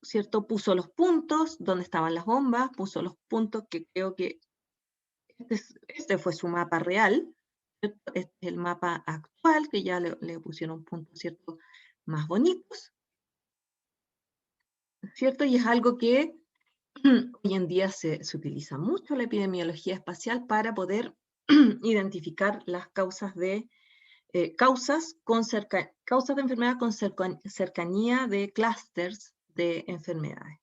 ¿cierto? Puso los puntos donde estaban las bombas, puso los puntos que creo que este fue su mapa real, ¿cierto? Este es el mapa actual, que ya le pusieron puntos, ¿cierto?, más bonitos, ¿cierto? Y es algo que hoy en día se utiliza mucho la epidemiología espacial para poder identificar las causas de causas de enfermedad con cercanía de clústeres de enfermedades.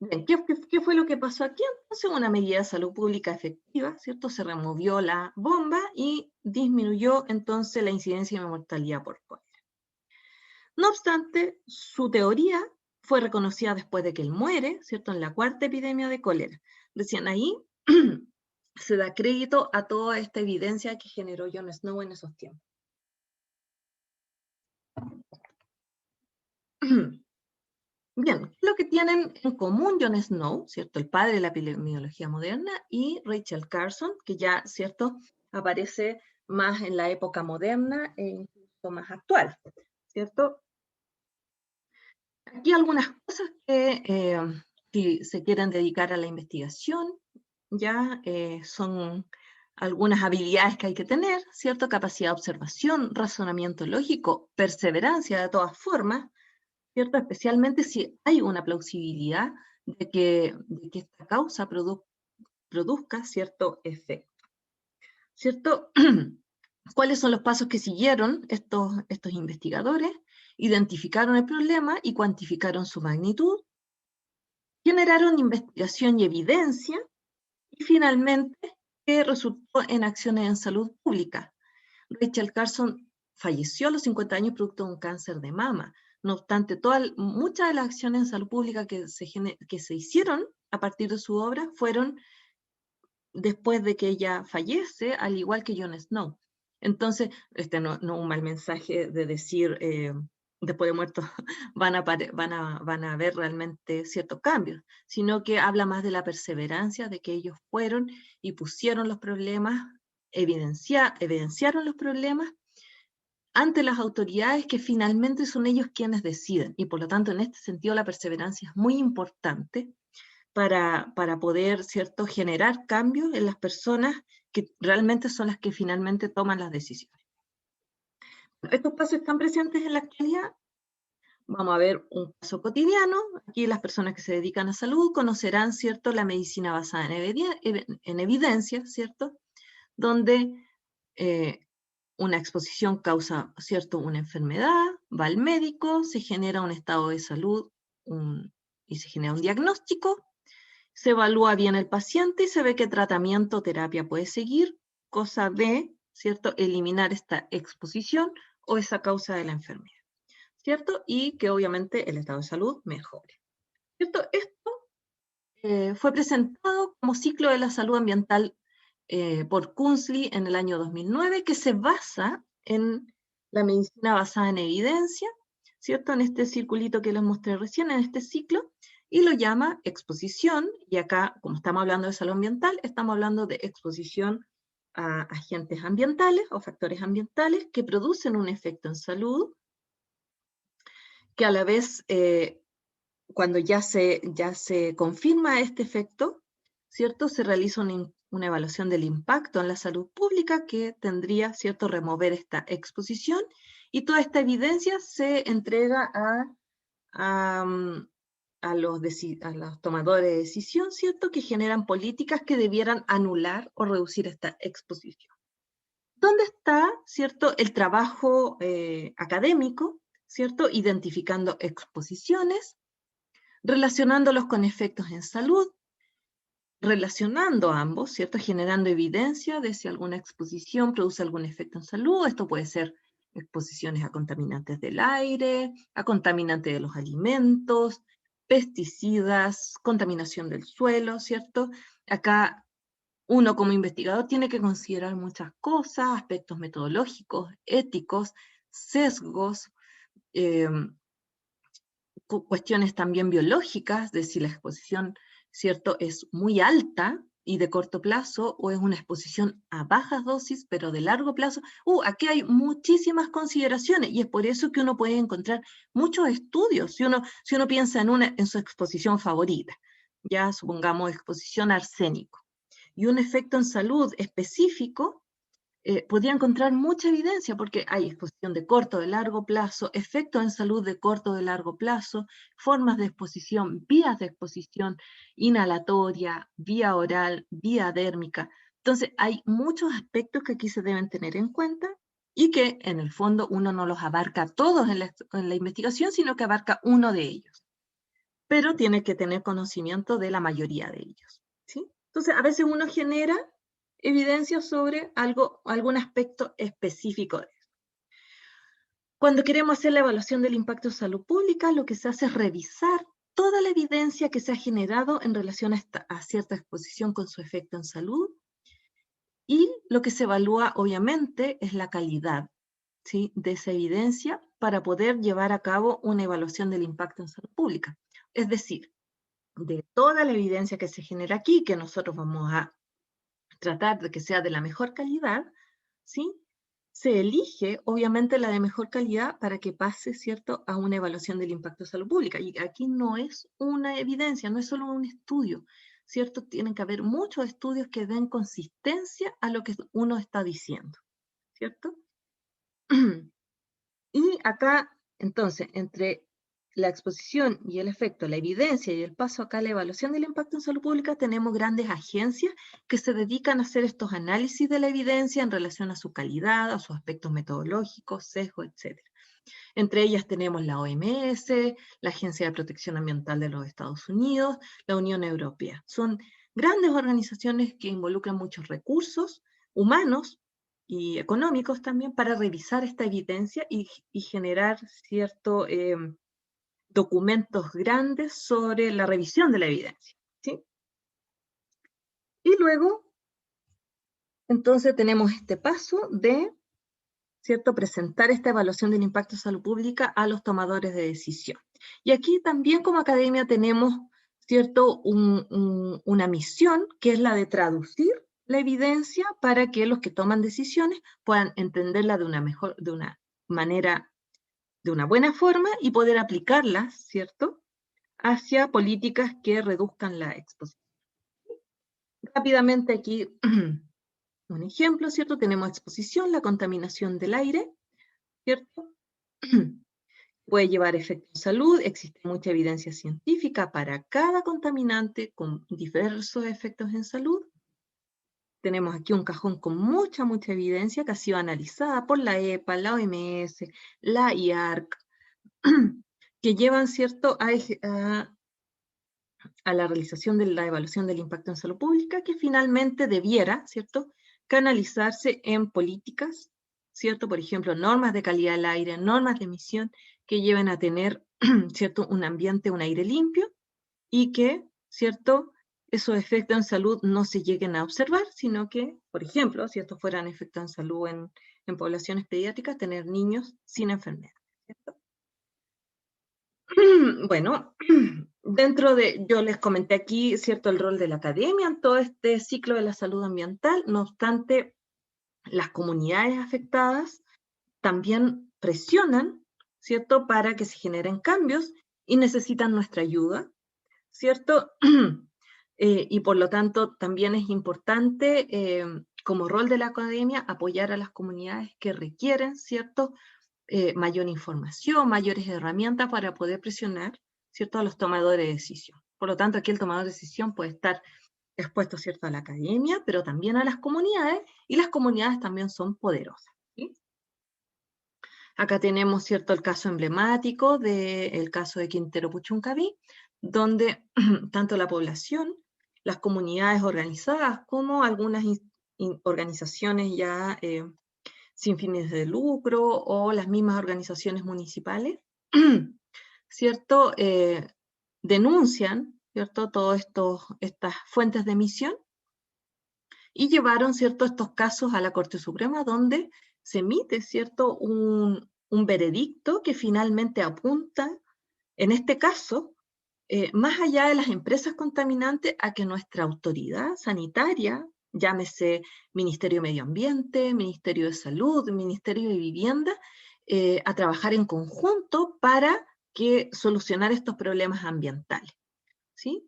Bien, ¿qué fue lo que pasó aquí? Entonces, una medida de salud pública efectiva, ¿cierto? Se removió la bomba y disminuyó entonces la incidencia de mortalidad por cólera. No obstante, su teoría fue reconocida después de que él muere, ¿cierto?, en la cuarta epidemia de cólera. Decían ahí, se da crédito a toda esta evidencia que generó John Snow en esos tiempos. Bien, lo que tienen en común John Snow, ¿cierto?, el padre de la epidemiología moderna, y Rachel Carson, que ya, ¿cierto?, aparece más en la época moderna e incluso más actual, ¿cierto? Aquí algunas cosas que si se quieren dedicar a la investigación, ya son algunas habilidades que hay que tener, ¿cierto? Capacidad de observación, razonamiento lógico, perseverancia de todas formas, ¿cierto? Especialmente si hay una plausibilidad de que esta causa produzca cierto efecto, ¿cierto? ¿Cuáles son los pasos que siguieron estos investigadores? Identificaron el problema y cuantificaron su magnitud, generaron investigación y evidencia, y finalmente, que resultó en acciones en salud pública. Rachel Carson falleció a los 50 años producto de un cáncer de mama. No obstante, muchas de las acciones en salud pública que se hicieron a partir de su obra fueron después de que ella fallece, al igual que Jon Snow. Entonces, no un mal mensaje de decir, después de muertos van a haber realmente ciertos cambios, sino que habla más de la perseverancia, de que ellos fueron y pusieron los problemas, evidenciaron los problemas ante las autoridades, que finalmente son ellos quienes deciden, y por lo tanto en este sentido la perseverancia es muy importante para poder, ¿cierto?, generar cambios en las personas que realmente son las que finalmente toman las decisiones. Estos pasos están presentes en la actualidad. Vamos a ver un caso cotidiano. Aquí las personas que se dedican a salud conocerán, ¿cierto?, la medicina basada en evidencia, ¿cierto?, donde una exposición causa, ¿cierto?, una enfermedad, va al médico, se genera un estado de salud y se genera un diagnóstico, se evalúa bien el paciente y se ve qué tratamiento o terapia puede seguir, cosa de, ¿cierto?, eliminar esta exposición o esa causa de la enfermedad, ¿cierto? Y que obviamente el estado de salud mejore, ¿cierto? Esto fue presentado como ciclo de la salud ambiental por Kunzli en el año 2009, que se basa en la medicina basada en evidencia, ¿cierto? En este circulito que les mostré recién, en este ciclo, y lo llama exposición, y acá, como estamos hablando de salud ambiental, estamos hablando de exposición a agentes ambientales o factores ambientales que producen un efecto en salud, que a la vez, cuando ya se confirma este efecto, ¿cierto?, se realiza una evaluación del impacto en la salud pública que tendría, ¿cierto?, remover esta exposición, y toda esta evidencia se entrega a los tomadores de decisión, ¿cierto?, que generan políticas que debieran anular o reducir esta exposición. ¿Dónde está, cierto, el trabajo académico, ¿cierto?, identificando exposiciones, relacionándolos con efectos en salud, relacionando ambos, ¿cierto?, generando evidencia de si alguna exposición produce algún efecto en salud? Esto puede ser exposiciones a contaminantes del aire, a contaminantes de los alimentos, pesticidas, contaminación del suelo, ¿cierto? Acá uno como investigador tiene que considerar muchas cosas, aspectos metodológicos, éticos, sesgos, cuestiones también biológicas, de si la exposición, ¿cierto?, es muy alta y de corto plazo, o es una exposición a bajas dosis, pero de largo plazo. Aquí hay muchísimas consideraciones, y es por eso que uno puede encontrar muchos estudios, si uno piensa en su exposición favorita, ya supongamos exposición a arsénico, y un efecto en salud específico, podría encontrar mucha evidencia, porque hay exposición de corto, de largo plazo, efectos en salud de corto, de largo plazo, formas de exposición, vías de exposición, inhalatoria, vía oral, vía dérmica. Entonces, hay muchos aspectos que aquí se deben tener en cuenta y que en el fondo uno no los abarca todos en la investigación, sino que abarca uno de ellos. Pero tiene que tener conocimiento de la mayoría de ellos, ¿sí? Entonces, a veces uno genera evidencia sobre algún aspecto específico de eso. Cuando queremos hacer la evaluación del impacto en salud pública, lo que se hace es revisar toda la evidencia que se ha generado en relación a cierta exposición con su efecto en salud, y lo que se evalúa, obviamente, es la calidad, ¿sí?, de esa evidencia para poder llevar a cabo una evaluación del impacto en salud pública. Es decir, de toda la evidencia que se genera aquí, que nosotros vamos a tratar de que sea de la mejor calidad, ¿sí?, se elige, obviamente, la de mejor calidad para que pase, ¿cierto?, a una evaluación del impacto de salud pública. Y aquí no es una evidencia, no es solo un estudio, ¿cierto? Tienen que haber muchos estudios que den consistencia a lo que uno está diciendo, ¿cierto? Y acá, entonces, entre la exposición y el efecto, la evidencia y el paso acá a la evaluación del impacto en salud pública, tenemos grandes agencias que se dedican a hacer estos análisis de la evidencia en relación a su calidad, a sus aspectos metodológicos, sesgos, etc. Entre ellas tenemos la OMS, la Agencia de Protección Ambiental de los Estados Unidos, la Unión Europea. Son grandes organizaciones que involucran muchos recursos humanos y económicos también para revisar esta evidencia y generar ciertos documentos grandes sobre la revisión de la evidencia, ¿sí? Y luego, entonces, tenemos este paso de, ¿cierto?, presentar esta evaluación del impacto de salud pública a los tomadores de decisión. Y aquí también como academia tenemos, ¿cierto?, una misión, que es la de traducir la evidencia para que los que toman decisiones puedan entenderla de una manera, de una buena forma, y poder aplicarlas, ¿cierto?, hacia políticas que reduzcan la exposición. Rápidamente aquí un ejemplo, ¿cierto? Tenemos exposición, la contaminación del aire, ¿cierto? Puede llevar efectos en salud, existe mucha evidencia científica para cada contaminante con diversos efectos en salud. Tenemos aquí un cajón con mucha evidencia que ha sido analizada por la EPA, la OMS, la IARC, que llevan, ¿cierto?, a la realización de la evaluación del impacto en salud pública, que finalmente debiera, ¿cierto?, canalizarse en políticas, ¿cierto?, por ejemplo, normas de calidad del aire, normas de emisión que lleven a tener, ¿cierto?, un ambiente, un aire limpio, y que, ¿cierto?, esos efectos en salud no se lleguen a observar, sino que, por ejemplo, si estos fueran efectos en salud en poblaciones pediátricas, tener niños sin enfermedad, ¿cierto? Bueno, yo les comenté aquí, ¿cierto?, el rol de la academia en todo este ciclo de la salud ambiental. No obstante, las comunidades afectadas también presionan, ¿cierto?, para que se generen cambios y necesitan nuestra ayuda, ¿cierto? Y por lo tanto, también es importante, como rol de la academia, apoyar a las comunidades que requieren, ¿cierto?, mayor información, mayores herramientas para poder presionar, ¿cierto?, a los tomadores de decisión. Por lo tanto, aquí el tomador de decisión puede estar expuesto, ¿cierto?, a la academia, pero también a las comunidades, y las comunidades también son poderosas, ¿sí? Acá tenemos, ¿cierto?, el caso emblemático del caso de Quintero Puchuncaví, donde tanto la población, las comunidades organizadas, como algunas organizaciones ya sin fines de lucro, o las mismas organizaciones municipales, ¿cierto?, denuncian, ¿cierto?, todas estas fuentes de emisión, y llevaron, ¿cierto?, estos casos a la Corte Suprema, donde se emite, ¿cierto?, un veredicto que finalmente apunta, en este caso, más allá de las empresas contaminantes, a que nuestra autoridad sanitaria, llámese Ministerio de Medio Ambiente, Ministerio de Salud, Ministerio de Vivienda, a trabajar en conjunto para solucionar estos problemas ambientales, ¿sí?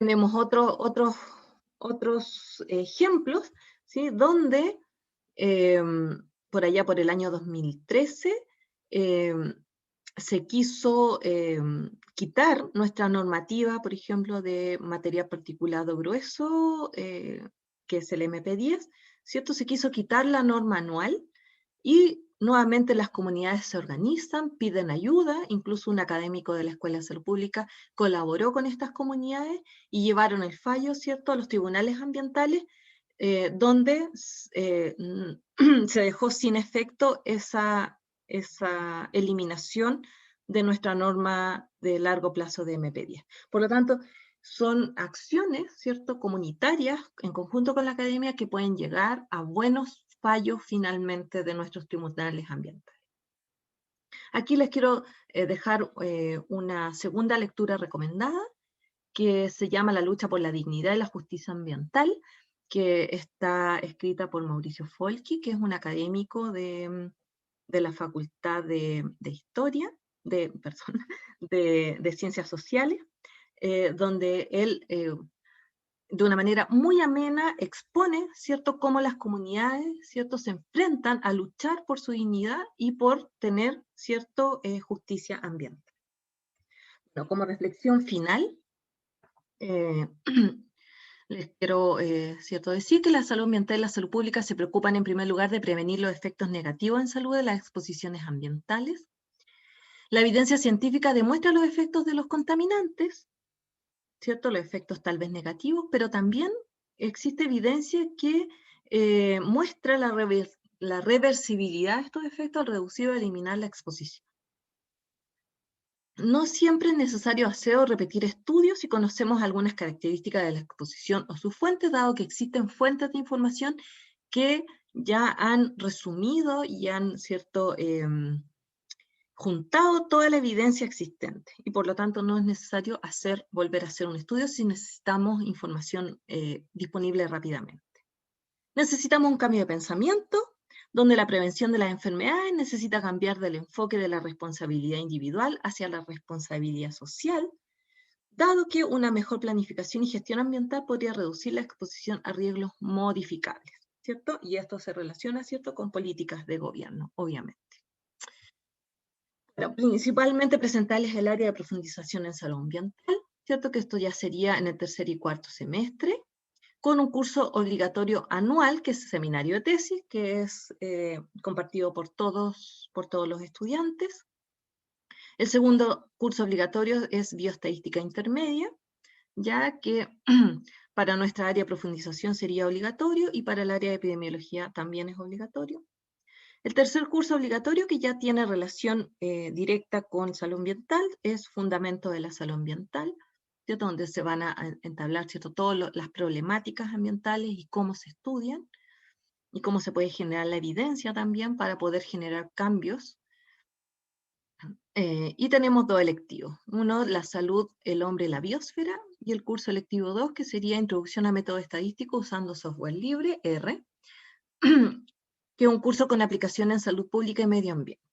Tenemos otros ejemplos, ¿sí?, donde por allá por el año 2013 se quiso quitar nuestra normativa, por ejemplo, de material particulado grueso, que es el MP10, ¿cierto? Se quiso quitar la norma anual y nuevamente las comunidades se organizan, piden ayuda, incluso un académico de la Escuela de Salud Pública colaboró con estas comunidades y llevaron el fallo, ¿cierto?, a los tribunales ambientales, donde se dejó sin efecto esa eliminación de nuestra norma de largo plazo de MP10. Por lo tanto, son acciones, ¿cierto?, comunitarias en conjunto con la academia que pueden llegar a buenos fallos finalmente de nuestros tribunales ambientales. Aquí les quiero dejar una segunda lectura recomendada que se llama La lucha por la dignidad y la justicia ambiental, que está escrita por Mauricio Folchi, que es un académico de la Facultad de Historia, perdón, de Ciencias Sociales, donde él de una manera muy amena expone, ¿cierto?, cómo las comunidades, ¿cierto?, se enfrentan a luchar por su dignidad y por tener, ¿cierto?, justicia ambiental. Bueno, como reflexión final, eh, les quiero ¿cierto?, decir que la salud ambiental y la salud pública se preocupan en primer lugar de prevenir los efectos negativos en salud de las exposiciones ambientales. La evidencia científica demuestra los efectos de los contaminantes, ¿cierto?, los efectos tal vez negativos, pero también existe evidencia que muestra la reversibilidad de estos efectos al reducir o eliminar la exposición. No siempre es necesario hacer o repetir estudios si conocemos algunas características de la exposición o sus fuentes, dado que existen fuentes de información que ya han resumido y han, ¿cierto?, juntado toda la evidencia existente, y por lo tanto no es necesario volver a hacer un estudio si necesitamos información disponible rápidamente. Necesitamos un cambio de pensamiento, donde la prevención de las enfermedades necesita cambiar del enfoque de la responsabilidad individual hacia la responsabilidad social, dado que una mejor planificación y gestión ambiental podría reducir la exposición a riesgos modificables, ¿cierto? Y esto se relaciona, ¿cierto?, con políticas de gobierno, obviamente. Bueno, principalmente presentarles el área de profundización en salud ambiental, ¿cierto?, que esto ya sería en el tercer y cuarto semestre, con un curso obligatorio anual, que es seminario de tesis, que es compartido por todos los estudiantes. El segundo curso obligatorio es bioestadística intermedia, ya que para nuestra área de profundización sería obligatorio y para el área de epidemiología también es obligatorio. El tercer curso obligatorio, que ya tiene relación directa con salud ambiental, es Fundamento de la Salud Ambiental, ¿cierto?, donde se van a entablar, ¿cierto?, todas las problemáticas ambientales y cómo se estudian, y cómo se puede generar la evidencia también para poder generar cambios. Y tenemos dos electivos. Uno, la salud, el hombre y la biosfera, y el curso electivo 2, que sería Introducción a Métodos Estadísticos usando software libre, R, que es un curso con aplicación en salud pública y medio ambiente.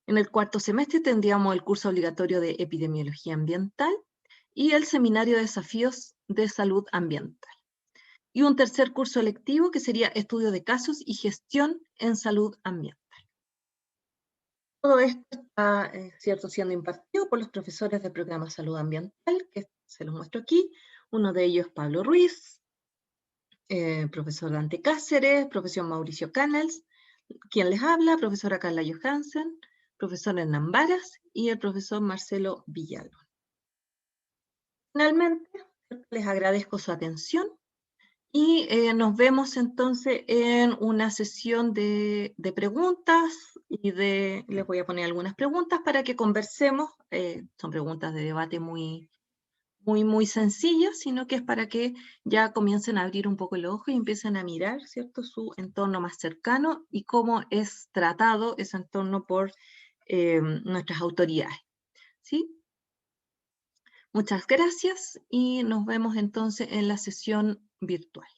En el cuarto semestre tendríamos el curso obligatorio de epidemiología ambiental y el seminario de desafíos de salud ambiental. Y un tercer curso electivo que sería estudio de casos y gestión en salud ambiental. Todo esto está, ¿cierto?, siendo impartido por los profesores del programa Salud Ambiental, que se los muestro aquí. Uno de ellos es Pablo Ruiz, profesor Dante Cáceres, profesor Mauricio Canals, quien les habla, profesora Carla Johansen, profesor Hernán Varas y el profesor Marcelo Villalón. Finalmente, les agradezco su atención y nos vemos entonces en una sesión de preguntas y les voy a poner algunas preguntas para que conversemos. Son preguntas de debate muy muy sencilla, sino que es para que ya comiencen a abrir un poco el ojo y empiecen a mirar, ¿cierto?, su entorno más cercano y cómo es tratado ese entorno por nuestras autoridades, ¿sí? Muchas gracias y nos vemos entonces en la sesión virtual.